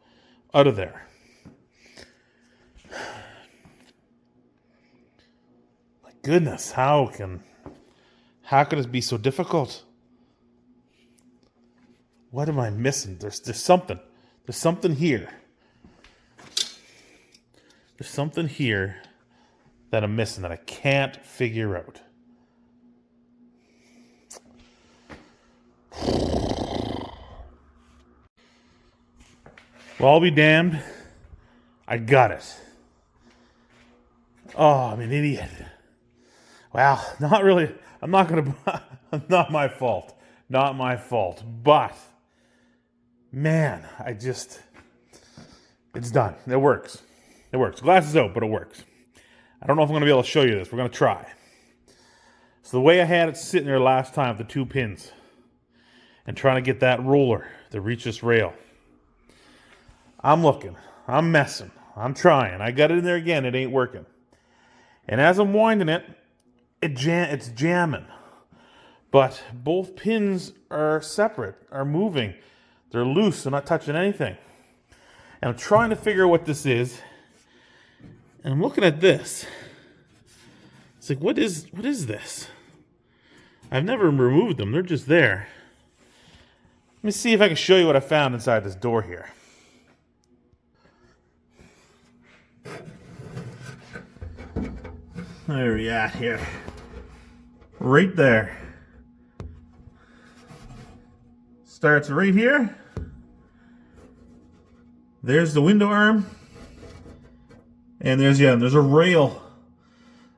out of there. My goodness, how can this be so difficult? What am I missing? There's something. There's something here. There's something here that I'm missing that I can't figure out. Well, I'll be damned. I got it. Oh, I'm an idiot. Well, not really. I'm not going to... Not my fault. Not my fault. But, man, it's done. It works. It works. Glass is out, but it works. I don't know if I'm going to be able to show you this. We're going to try. So the way I had it sitting there last time with the 2 pins and trying to get that roller to reach this rail. I'm looking. I'm messing. I'm trying. I got it in there again. It ain't working. And as I'm winding it, it's jamming. But both pins are separate, are moving. They're loose. They're not touching anything. And I'm trying to figure out what this is. And I'm looking at this. It's like, what is this? I've never removed them. They're just there. Let me see if I can show you what I found inside this door here. Where are we at here? Right there. Starts right here. There's the window arm. And there's a rail.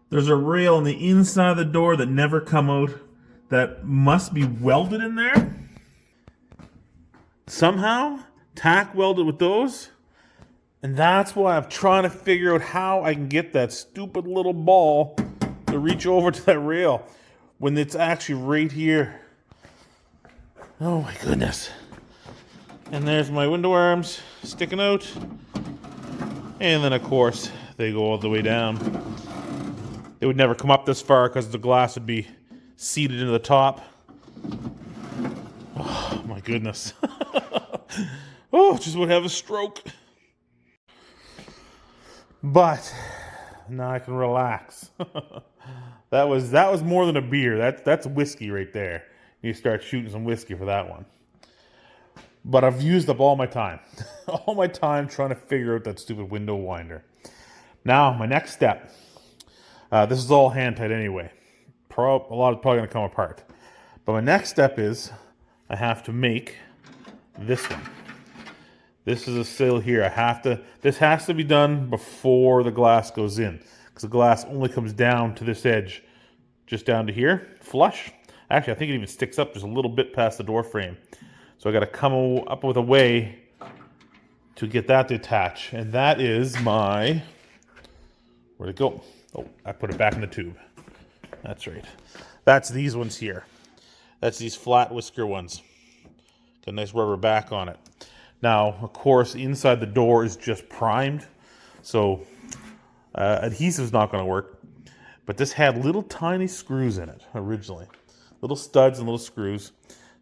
There's a rail on the inside of the door that never come out that must be welded in there. Somehow, tack welded with those. And that's why I'm trying to figure out how I can get that stupid little ball to reach over to that rail when it's actually right here. Oh my goodness. And there's my window arms sticking out. And then of course, they go all the way down. It would never come up this far because the glass would be seated into the top. Oh my goodness. Oh, just would have a stroke. But now I can relax. That was more than a beer. That's whiskey right there. You start shooting some whiskey for that one. But I've used up all my time. All my time trying to figure out that stupid window winder. Now, my next step. This is all hand tight anyway. A lot is probably going to come apart. But my next step is I have to make this one. This is a sill here. This has to be done before the glass goes in. Because the glass only comes down to this edge. Just down to here. Flush. Actually, I think it even sticks up just a little bit past the door frame. So I got to come up with a way to get that to attach. And that is my... Where'd it go? Oh, I put it back in the tube. That's right. That's these ones here. That's these flat whisker ones. Got a nice rubber back on it. Now, of course, inside the door is just primed. So adhesive's not going to work. But this had little tiny screws in it originally. Little studs and little screws.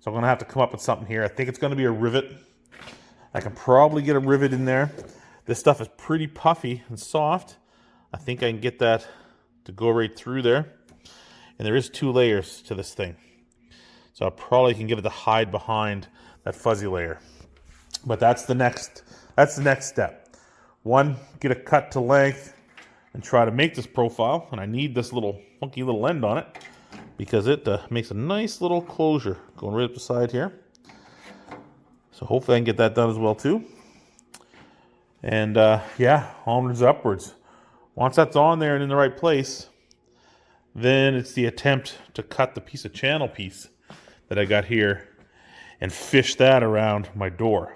So I'm going to have to come up with something here. I think it's going to be a rivet. I can probably get a rivet in there. This stuff is pretty puffy and soft. I think I can get that to go right through there. And there is 2 layers to this thing. So I probably can get it to hide behind that fuzzy layer. But that's the next step. One, get a cut to length and try to make this profile. And I need this little funky little end on it because it makes a nice little closure going right up the side here. So hopefully I can get that done as well too. And yeah, onwards upwards. Once that's on there and in the right place, then it's the attempt to cut the piece of channel piece that I got here and fish that around my door.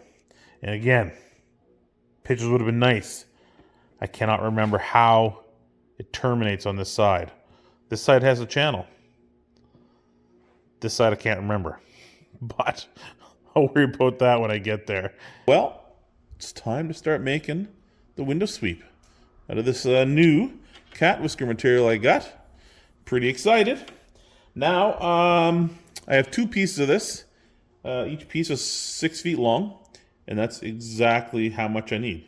And again, pictures would have been nice. I cannot remember how it terminates on this side. This side has a channel. This side I can't remember. But I'll worry about that when I get there. Well, it's time to start making the window sweep out of this new cat whisker material I got. Pretty excited. Now, I have 2 pieces of this. Each piece is 6 feet long. And that's exactly how much I need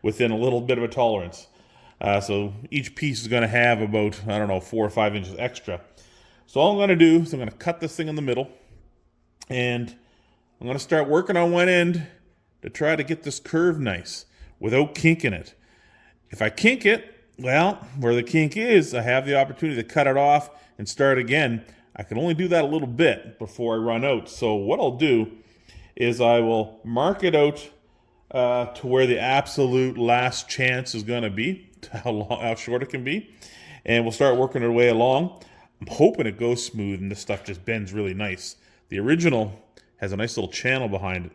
within a little bit of a tolerance. So each piece is going to have about, 4 or 5 inches extra. So all I'm going to do is I'm going to cut this thing in the middle. And I'm going to start working on one end to try to get this curve nice without kinking it. If I kink it, well, where the kink is, I have the opportunity to cut it off and start again. I can only do that a little bit before I run out. So what I'll do is I will mark it out to where the absolute last chance is going to be, to how short it can be. And we'll start working our way along. I'm hoping it goes smooth and this stuff just bends really nice. The original has a nice little channel behind it,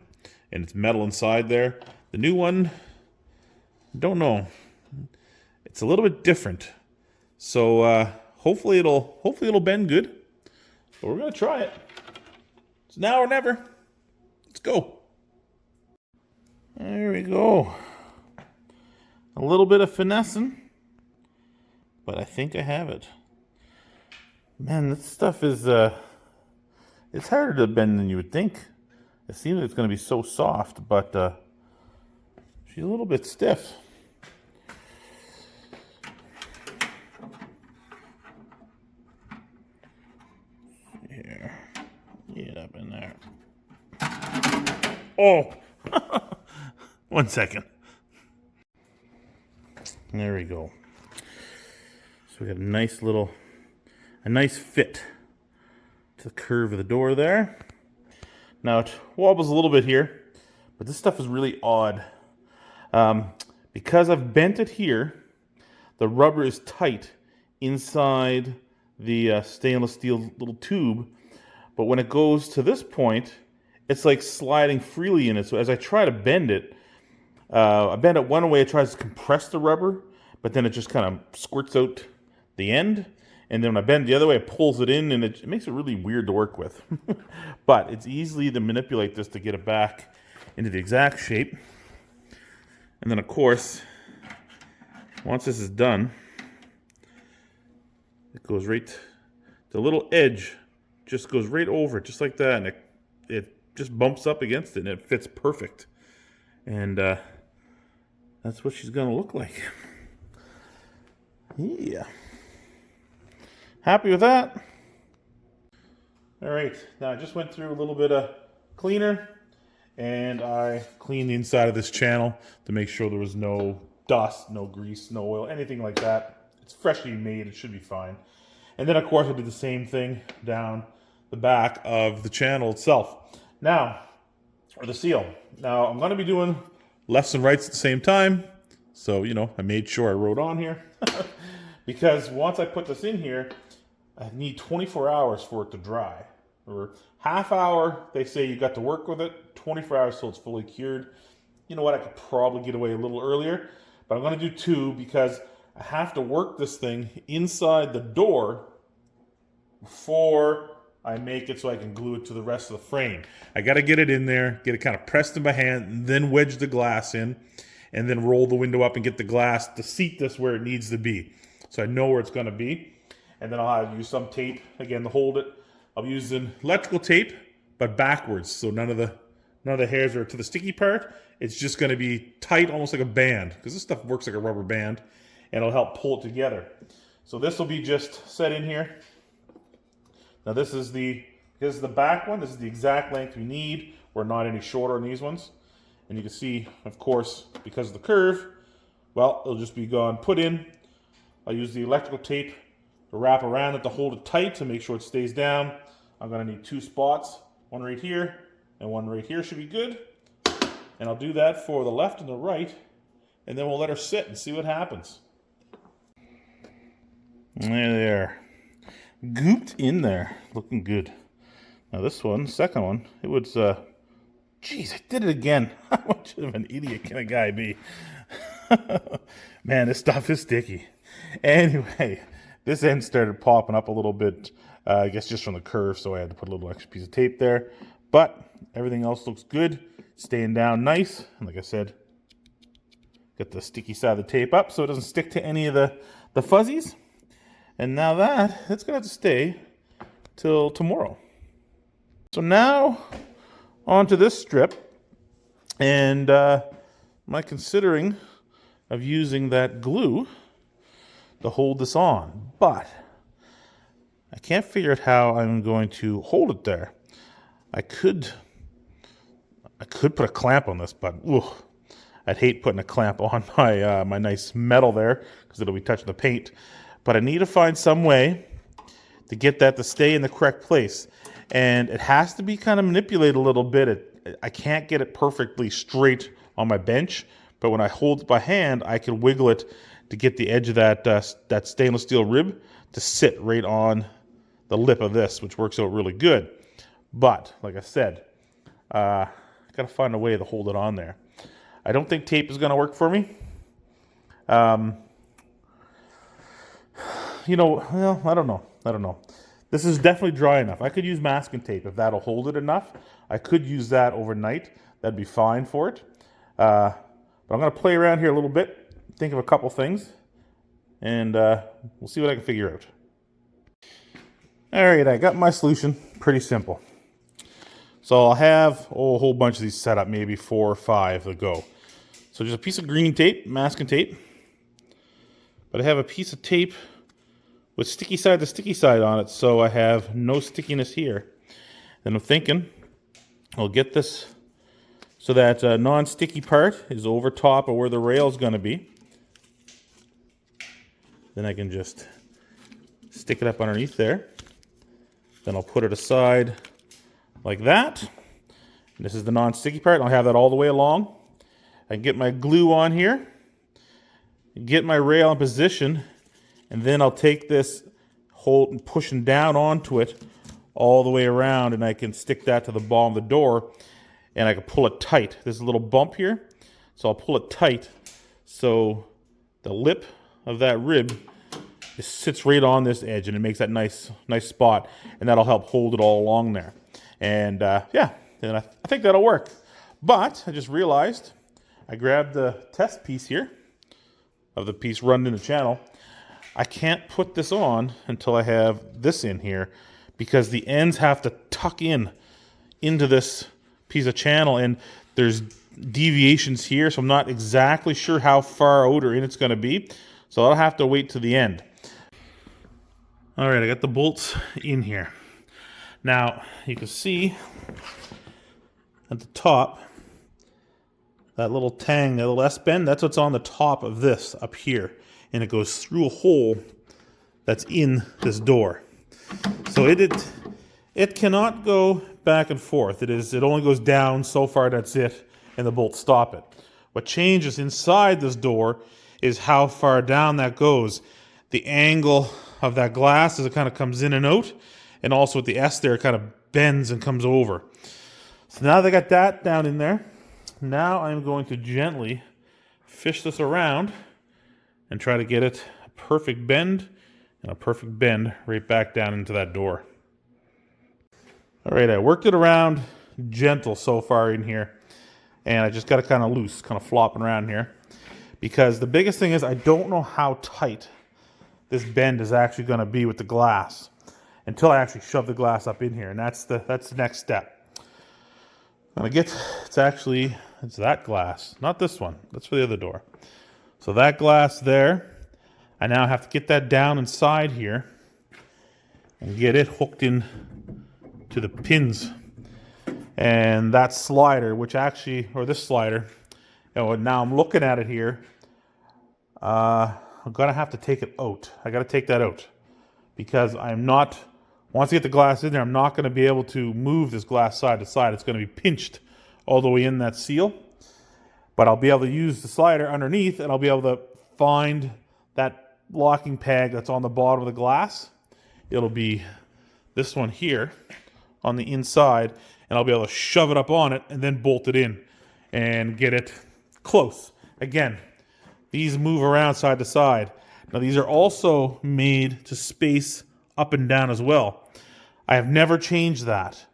and it's metal inside there. The new one, don't know. it's a little bit different. So hopefully it'll bend good. But we're gonna try it. It's now or never. Let's go. There we go. A little bit of finessing, but I think I have it. Man, this stuff is it's harder to bend than you would think. It seems like it's going to be so soft, but she's a little bit stiff. Here, get up in there. Oh, 1 second. There we go. So we got a nice fit to the curve of the door there. Now it wobbles a little bit here, but this stuff is really odd. Because I've bent it here, the rubber is tight inside the stainless steel little tube, but when it goes to this point, it's like sliding freely in it. So as I try to bend it, I bend it one way, it tries to compress the rubber, but then it just kind of squirts out the end. And then when I bend the other way, it pulls it in, and it makes it really weird to work with. But it's easy to manipulate this to get it back into the exact shape. And then, of course, once this is done, it goes right, the little edge just goes right over it, just like that, and it just bumps up against it, and it fits perfect. And that's what she's going to look like. Yeah. Happy with that? All right, now I just went through a little bit of cleaner, and I cleaned the inside of this channel to make sure there was no dust, no grease, no oil, anything like that. It's freshly made, it should be fine. And then of course I did the same thing down the back of the channel itself. Now, for the seal. Now I'm gonna be doing lefts and rights at the same time. So, you know, I made sure I wrote on here. Because once I put this in here, I need 24 hours for it to dry. Or half hour, they say you got to work with it. 24 hours till it's fully cured. You know what, I could probably get away a little earlier. But I'm going to do 2 because I have to work this thing inside the door before I make it so I can glue it to the rest of the frame. I got to get it in there, get it kind of pressed in my hand, and then wedge the glass in, and then roll the window up and get the glass to seat this where it needs to be. So I know where it's going to be. And then I'll have use some tape, again, to hold it. I'll be using electrical tape, but backwards. So none of the hairs are to the sticky part. It's just going to be tight, almost like a band, because this stuff works like a rubber band, and it'll help pull it together. So this will be just set in here. Now this is the back one. This is the exact length we need. We're not any shorter on these ones. And you can see, of course, because of the curve, well, it'll just be gone, put in. I'll use the electrical tape to wrap around it to hold it tight to make sure it stays down. I'm going to need 2 spots, one right here and one right here should be good. And I'll do that for the left and the right, and then we'll let her sit and see what happens. There they are. Gooped in there. Looking good. Now this one, second one, it was, geez, I did it again. How much of an idiot can a guy be? Man, this stuff is sticky. Anyway, this end started popping up a little bit, I guess just from the curve, so I had to put a little extra piece of tape there. But everything else looks good, staying down nice. And like I said, got the sticky side of the tape up so it doesn't stick to any of the fuzzies. And now that's going to have to stay till tomorrow. So now, onto this strip. And I'm considering of using that glue to hold this on, but I can't figure out how I'm going to hold it there. I could put a clamp on this, but I'd hate putting a clamp on my my nice metal there because it'll be touching the paint. But I need to find some way to get that to stay in the correct place, and it has to be kind of manipulated a little bit. I can't get it perfectly straight on my bench, but when I hold it by hand, I can wiggle it to get the edge of that stainless steel rib to sit right on the lip of this, which works out really good. But, like I said, I got to find a way to hold it on there. I don't think tape is going to work for me. you know, well, I don't know. I don't know. This is definitely dry enough. I could use masking tape if that'll hold it enough. I could use that overnight. That'd be fine for it. But I'm going to play around here a little bit, think of a couple things, and we'll see what I can figure out. All right, I got my solution. Pretty simple. So I'll have a whole bunch of these set up, maybe 4 or 5 to go. So just a piece of green tape, masking tape. But I have a piece of tape with sticky side to sticky side on it, so I have no stickiness here. And I'm thinking I'll get this so that non-sticky part is over top of where the rail is going to be. Then I can just stick it up underneath there. Then I'll put it aside like that. And this is the non-sticky part. I'll have that all the way along. I can get my glue on here, get my rail in position, and then I'll take this, hold and pushing down onto it all the way around, and I can stick that to the bottom of the door, and I can pull it tight. There's a little bump here, so I'll pull it tight so the lip of that rib just sits right on this edge, and it makes that nice spot, and that'll help hold it all along there. And yeah, and I think that'll work. But I just realized I grabbed the test piece here of the piece running in the channel. I can't put this on until I have this in here because the ends have to tuck into this piece of channel, and there's deviations here, so I'm not exactly sure how far out or in it's going to be. So I'll have to wait to the end. All right, I got the bolts in here. Now, you can see at the top, that little tang, that little S-bend, that's what's on the top of this up here. And it goes through a hole that's in this door. So it cannot go back and forth. It only goes down so far, that's it, and the bolts stop it. What changes inside this door is how far down that goes. The angle of that glass as it kind of comes in and out, and also with the S there, it kind of bends and comes over. So now that I got that down in there, now I'm going to gently fish this around and try to get it a perfect bend and a perfect bend right back down into that door. All right, I worked it around gentle so far in here, and I just got it kind of loose, kind of flopping around here, because the biggest thing is I don't know how tight this bend is actually going to be with the glass until I actually shove the glass up in here, and that's the next step. I'm gonna get, it's that glass, not this one. That's for the other door. So that glass there, I now have to get that down inside here and get it hooked in to the pins. And that slider, which actually, or this slider, now I'm looking at it here, I'm gonna have to take it out. I gotta take that out because once I get the glass in there, I'm not going to be able to move this glass side to side. It's going to be pinched all the way in that seal. But I'll be able to use the slider underneath, and I'll be able to find that locking peg that's on the bottom of the glass. It'll be this one here on the inside, and I'll be able to shove it up on it and then bolt it in and get it close. Again, these move around side to side. Now, these are also made to space up and down as well. I have never changed that.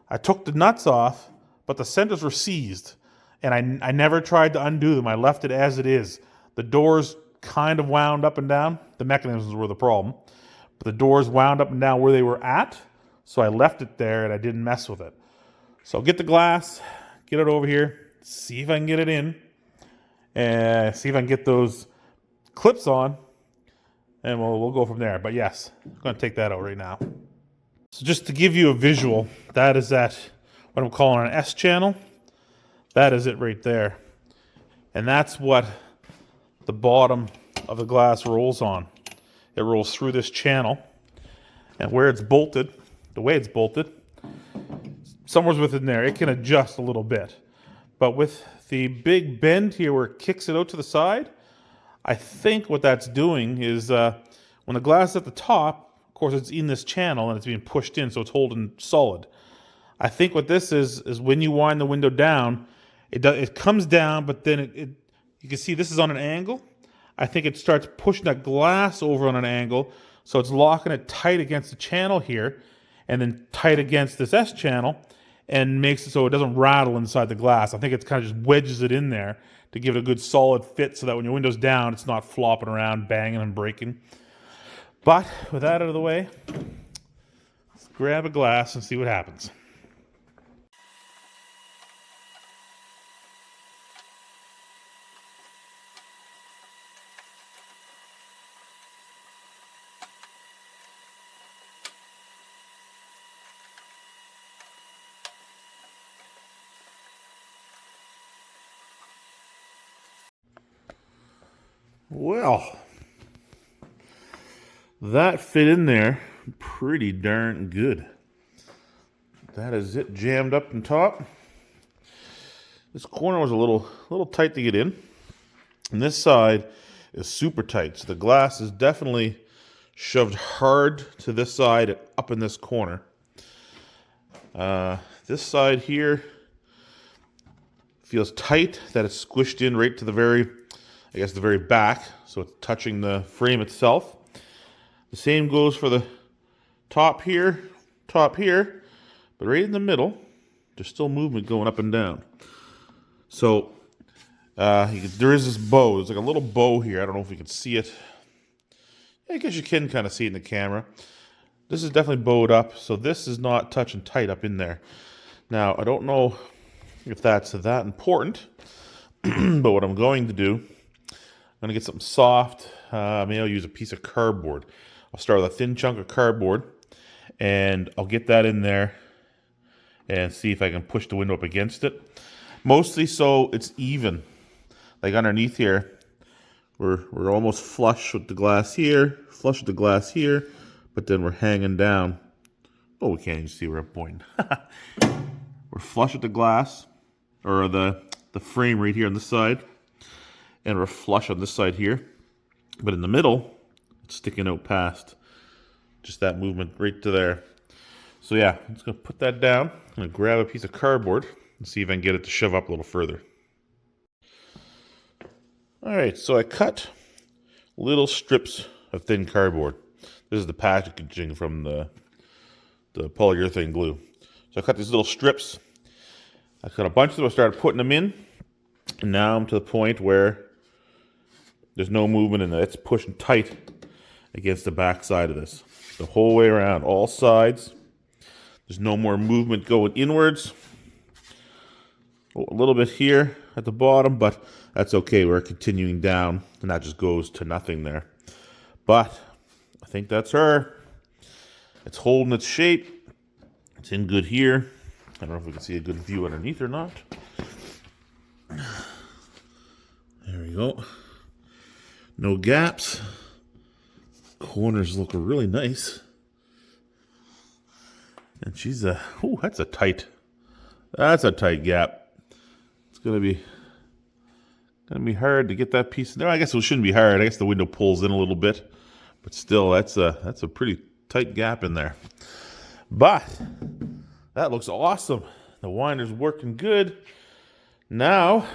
I took the nuts off, but the centers were seized, and I never tried to undo them. I left it as it is. The doors kind of wound up and down. The mechanisms were the problem, but the doors wound up and down where they were at, so I left it there and I didn't mess with it. So I'll get the glass, get it over here, see if I can get it in, and see if I can get those clips on, and we'll go from there. But yes, I'm going to take that out right now. So just to give you a visual, that is what I'm calling an S channel. That is it right there. And that's what the bottom of the glass rolls on. It rolls through this channel. And where it's bolted, the way it's bolted, somewhere within there, it can adjust a little bit. But with the big bend here where it kicks it out to the side, I think what that's doing is when the glass is at the top, of course it's in this channel and it's being pushed in, so it's holding solid. I think what this is when you wind the window down, it comes down, but then you can see this is on an angle. I think it starts pushing that glass over on an angle, So it's locking it tight against the channel here and then tight against this S channel and makes it so it doesn't rattle inside the glass. I think it kind of just wedges it in there to give it a good solid fit so that when your window's down, it's not flopping around, banging and breaking. But with that out of the way, let's grab a glass and see what happens. Well, that fit in there pretty darn good. That is it jammed up on top. This corner was a little tight to get in. And this side is super tight. So the glass is definitely shoved hard to this side and up in this corner. This side here feels tight that it's squished in right to the very back, so it's touching the frame itself. The same goes for the top here, but right in the middle, there's still movement going up and down. So there is this bow. There's like a little bow here. I don't know if you can see it. I guess you can kind of see it in the camera. This is definitely bowed up, so this is not touching tight up in there. Now, I don't know if that's that important, but what I'm going to do, I'm going to get something soft. Maybe I'll use a piece of cardboard. I'll start with a thin chunk of cardboard, and I'll get that in there and see if I can push the window up against it. Mostly so it's even. Like underneath here, we're almost flush with the glass here, but then we're hanging down. Oh, we can't even see where I'm pointing. We're flush with the glass, or the frame right here on this side. And we're flush on this side here. But in the middle, it's sticking out past just that movement right to there. So yeah, I'm just going to put that down. I'm going to grab a piece of cardboard and see if I can get it to shove up a little further. All right, so I cut little strips of thin cardboard. This is the packaging from the polyurethane glue. So I cut these little strips. I cut a bunch of them, I started putting them in. And now I'm to the point where there's no movement in it. It's pushing tight against the back side of this. The whole way around, all sides. There's no more movement going inwards. Oh, a little bit here at the bottom, but that's okay. We're continuing down, and that just goes to nothing there. But I think that's her. It's holding its shape. It's in good here. I don't know if we can see a good view underneath or not. There we go. No gaps. Corners look really nice. And she's that's a tight gap. It's gonna be hard to get that piece in there. I guess it shouldn't be hard. I guess the window pulls in a little bit, but still, that's a pretty tight gap in there. But that looks awesome. The winder's working good. Now,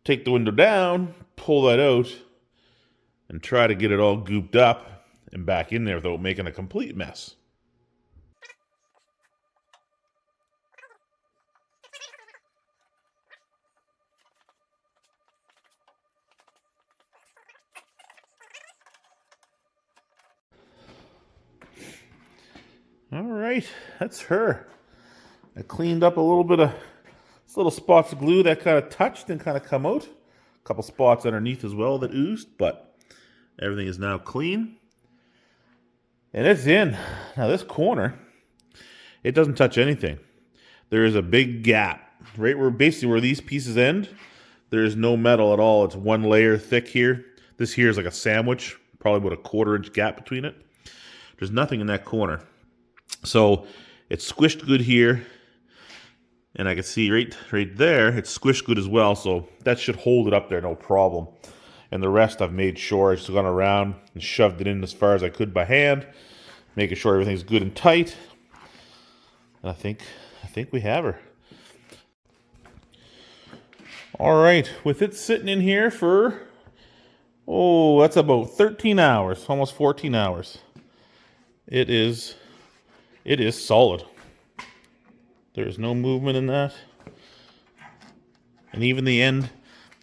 take the window down, pull that out, and try to get it all gooped up and back in there without making a complete mess. All right, that's her. I cleaned up a little bit of little spots of glue that kind of touched and kind of come out. A couple spots underneath as well that oozed, but everything is now clean. And it's in. Now this corner, it doesn't touch anything. There is a big gap right where these pieces end. There is no metal at all. It's one layer thick here. This here is like a sandwich, probably about a 1/4 inch gap between it. There's nothing in that corner. So it's squished good here. And I can see right there, it's squished good as well. So that should hold it up there, no problem. And the rest I've made sure I've just gone around and shoved it in as far as I could by hand, making sure everything's good and tight. And I think we have her. All right, with it sitting in here for Oh, that's about 13 hours, almost 14 hours. It is solid. There's no movement in that. And even the end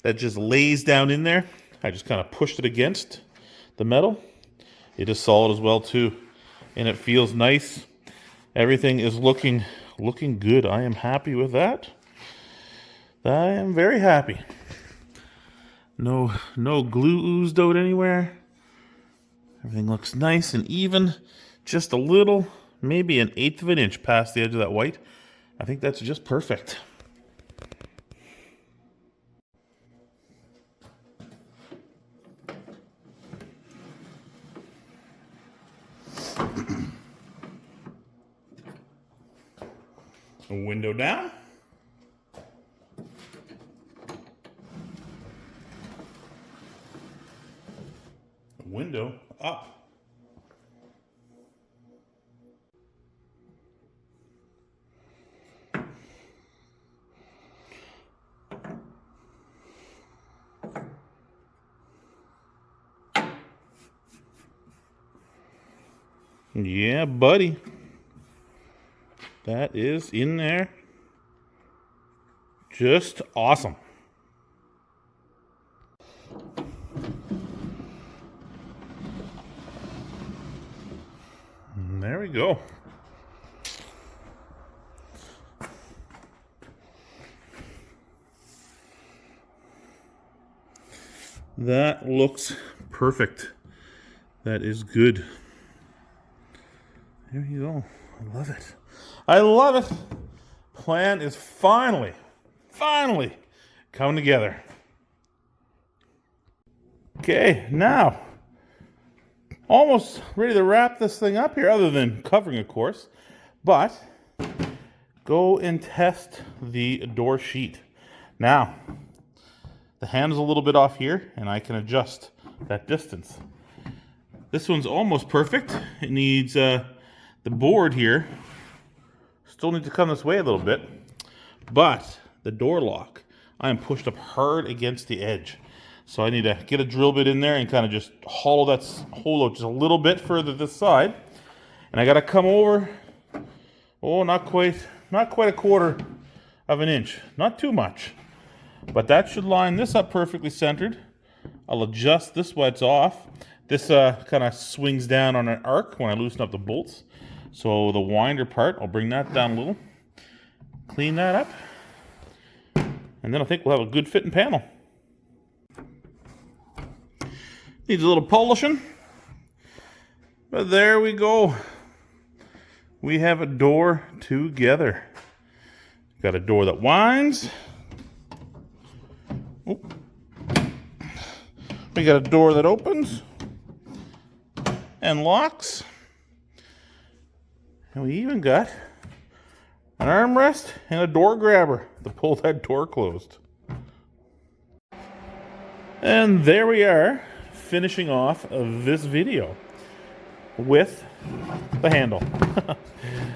that just lays down in there, I just kind of pushed it against the metal. It is solid as well too. And it feels nice. Everything is looking good. I am happy with that. I am very happy. No glue oozed out anywhere. Everything looks nice and even. Just a little, maybe an 1/8 of an inch past the edge of that white. I think that's just perfect. A window down. A window up. Yeah, buddy. That is in there. Just awesome. And there we go. That looks perfect. That is good. There you go. I love it. I love it. Plan is finally coming together. Okay, now, almost ready to wrap this thing up here, other than covering, of course. But, go and test the door sheet. Now, the handle's a little bit off here, and I can adjust that distance. This one's almost perfect. It needs the board here still needs to come this way a little bit, but the door lock, I am pushed up hard against the edge. So I need to get a drill bit in there and kind of just hollow that hole out just a little bit further this side. And I got to come over, oh, not quite a 1/4 of an inch. Not too much. But that should line this up perfectly centered. I'll adjust this while it's off. This kind of swings down on an arc when I loosen up the bolts. So the winder part, I'll bring that down a little. Clean that up. And then I think we'll have a good fitting panel. Needs a little polishing. But there we go. We have a door together. Got a door that winds. Oop. We got a door that opens and locks. And we even got an armrest and a door grabber to pull that door closed. And there we are, finishing off this video with the handle.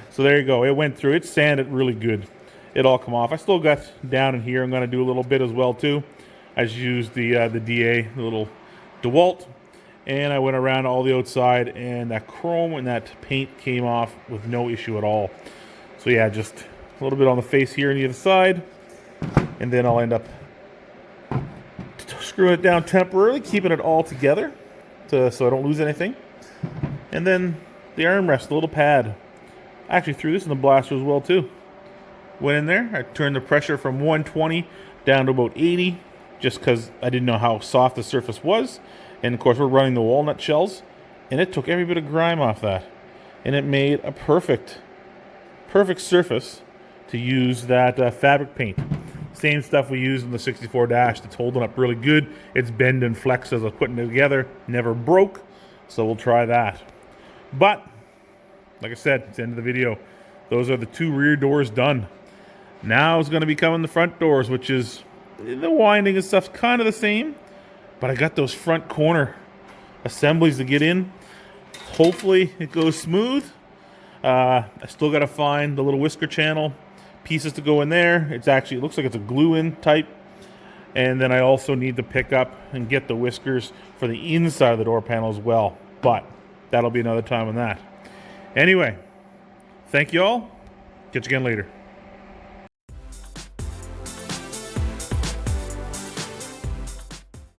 So there you go. It went through. It sanded really good. It all come off. I still got down in here. I'm going to do a little bit as well too. I just used the DA, the little DeWalt, and I went around all the outside, and that chrome and that paint came off with no issue at all. So yeah, just a little bit on the face here on the other side, and then I'll end up screwing it down temporarily, keeping it all together so I don't lose anything. And then the armrest, the little pad. I actually threw this in the blaster as well too. Went in there, I turned the pressure from 120 down to about 80, just because I didn't know how soft the surface was. And of course we're running the walnut shells, and it took every bit of grime off that. And it made a perfect surface to use that fabric paint. Same stuff we used in the 64 Dash that's holding up really good. It's bend and flex as I was putting it together. Never broke, so we'll try that. But, like I said, it's the end of the video. Those are the 2 rear doors done. Now it's going to be coming the front doors, which is, the winding and stuff's kind of the same. But I got those front corner assemblies to get in. Hopefully it goes smooth. I still got to find the little whisker channel pieces to go in there. It's actually, it looks like it's a glue-in type And then I also need to pick up and get the whiskers for the inside of the door panel as well. But that'll be another time on that. Anyway, thank you all. Catch you again later.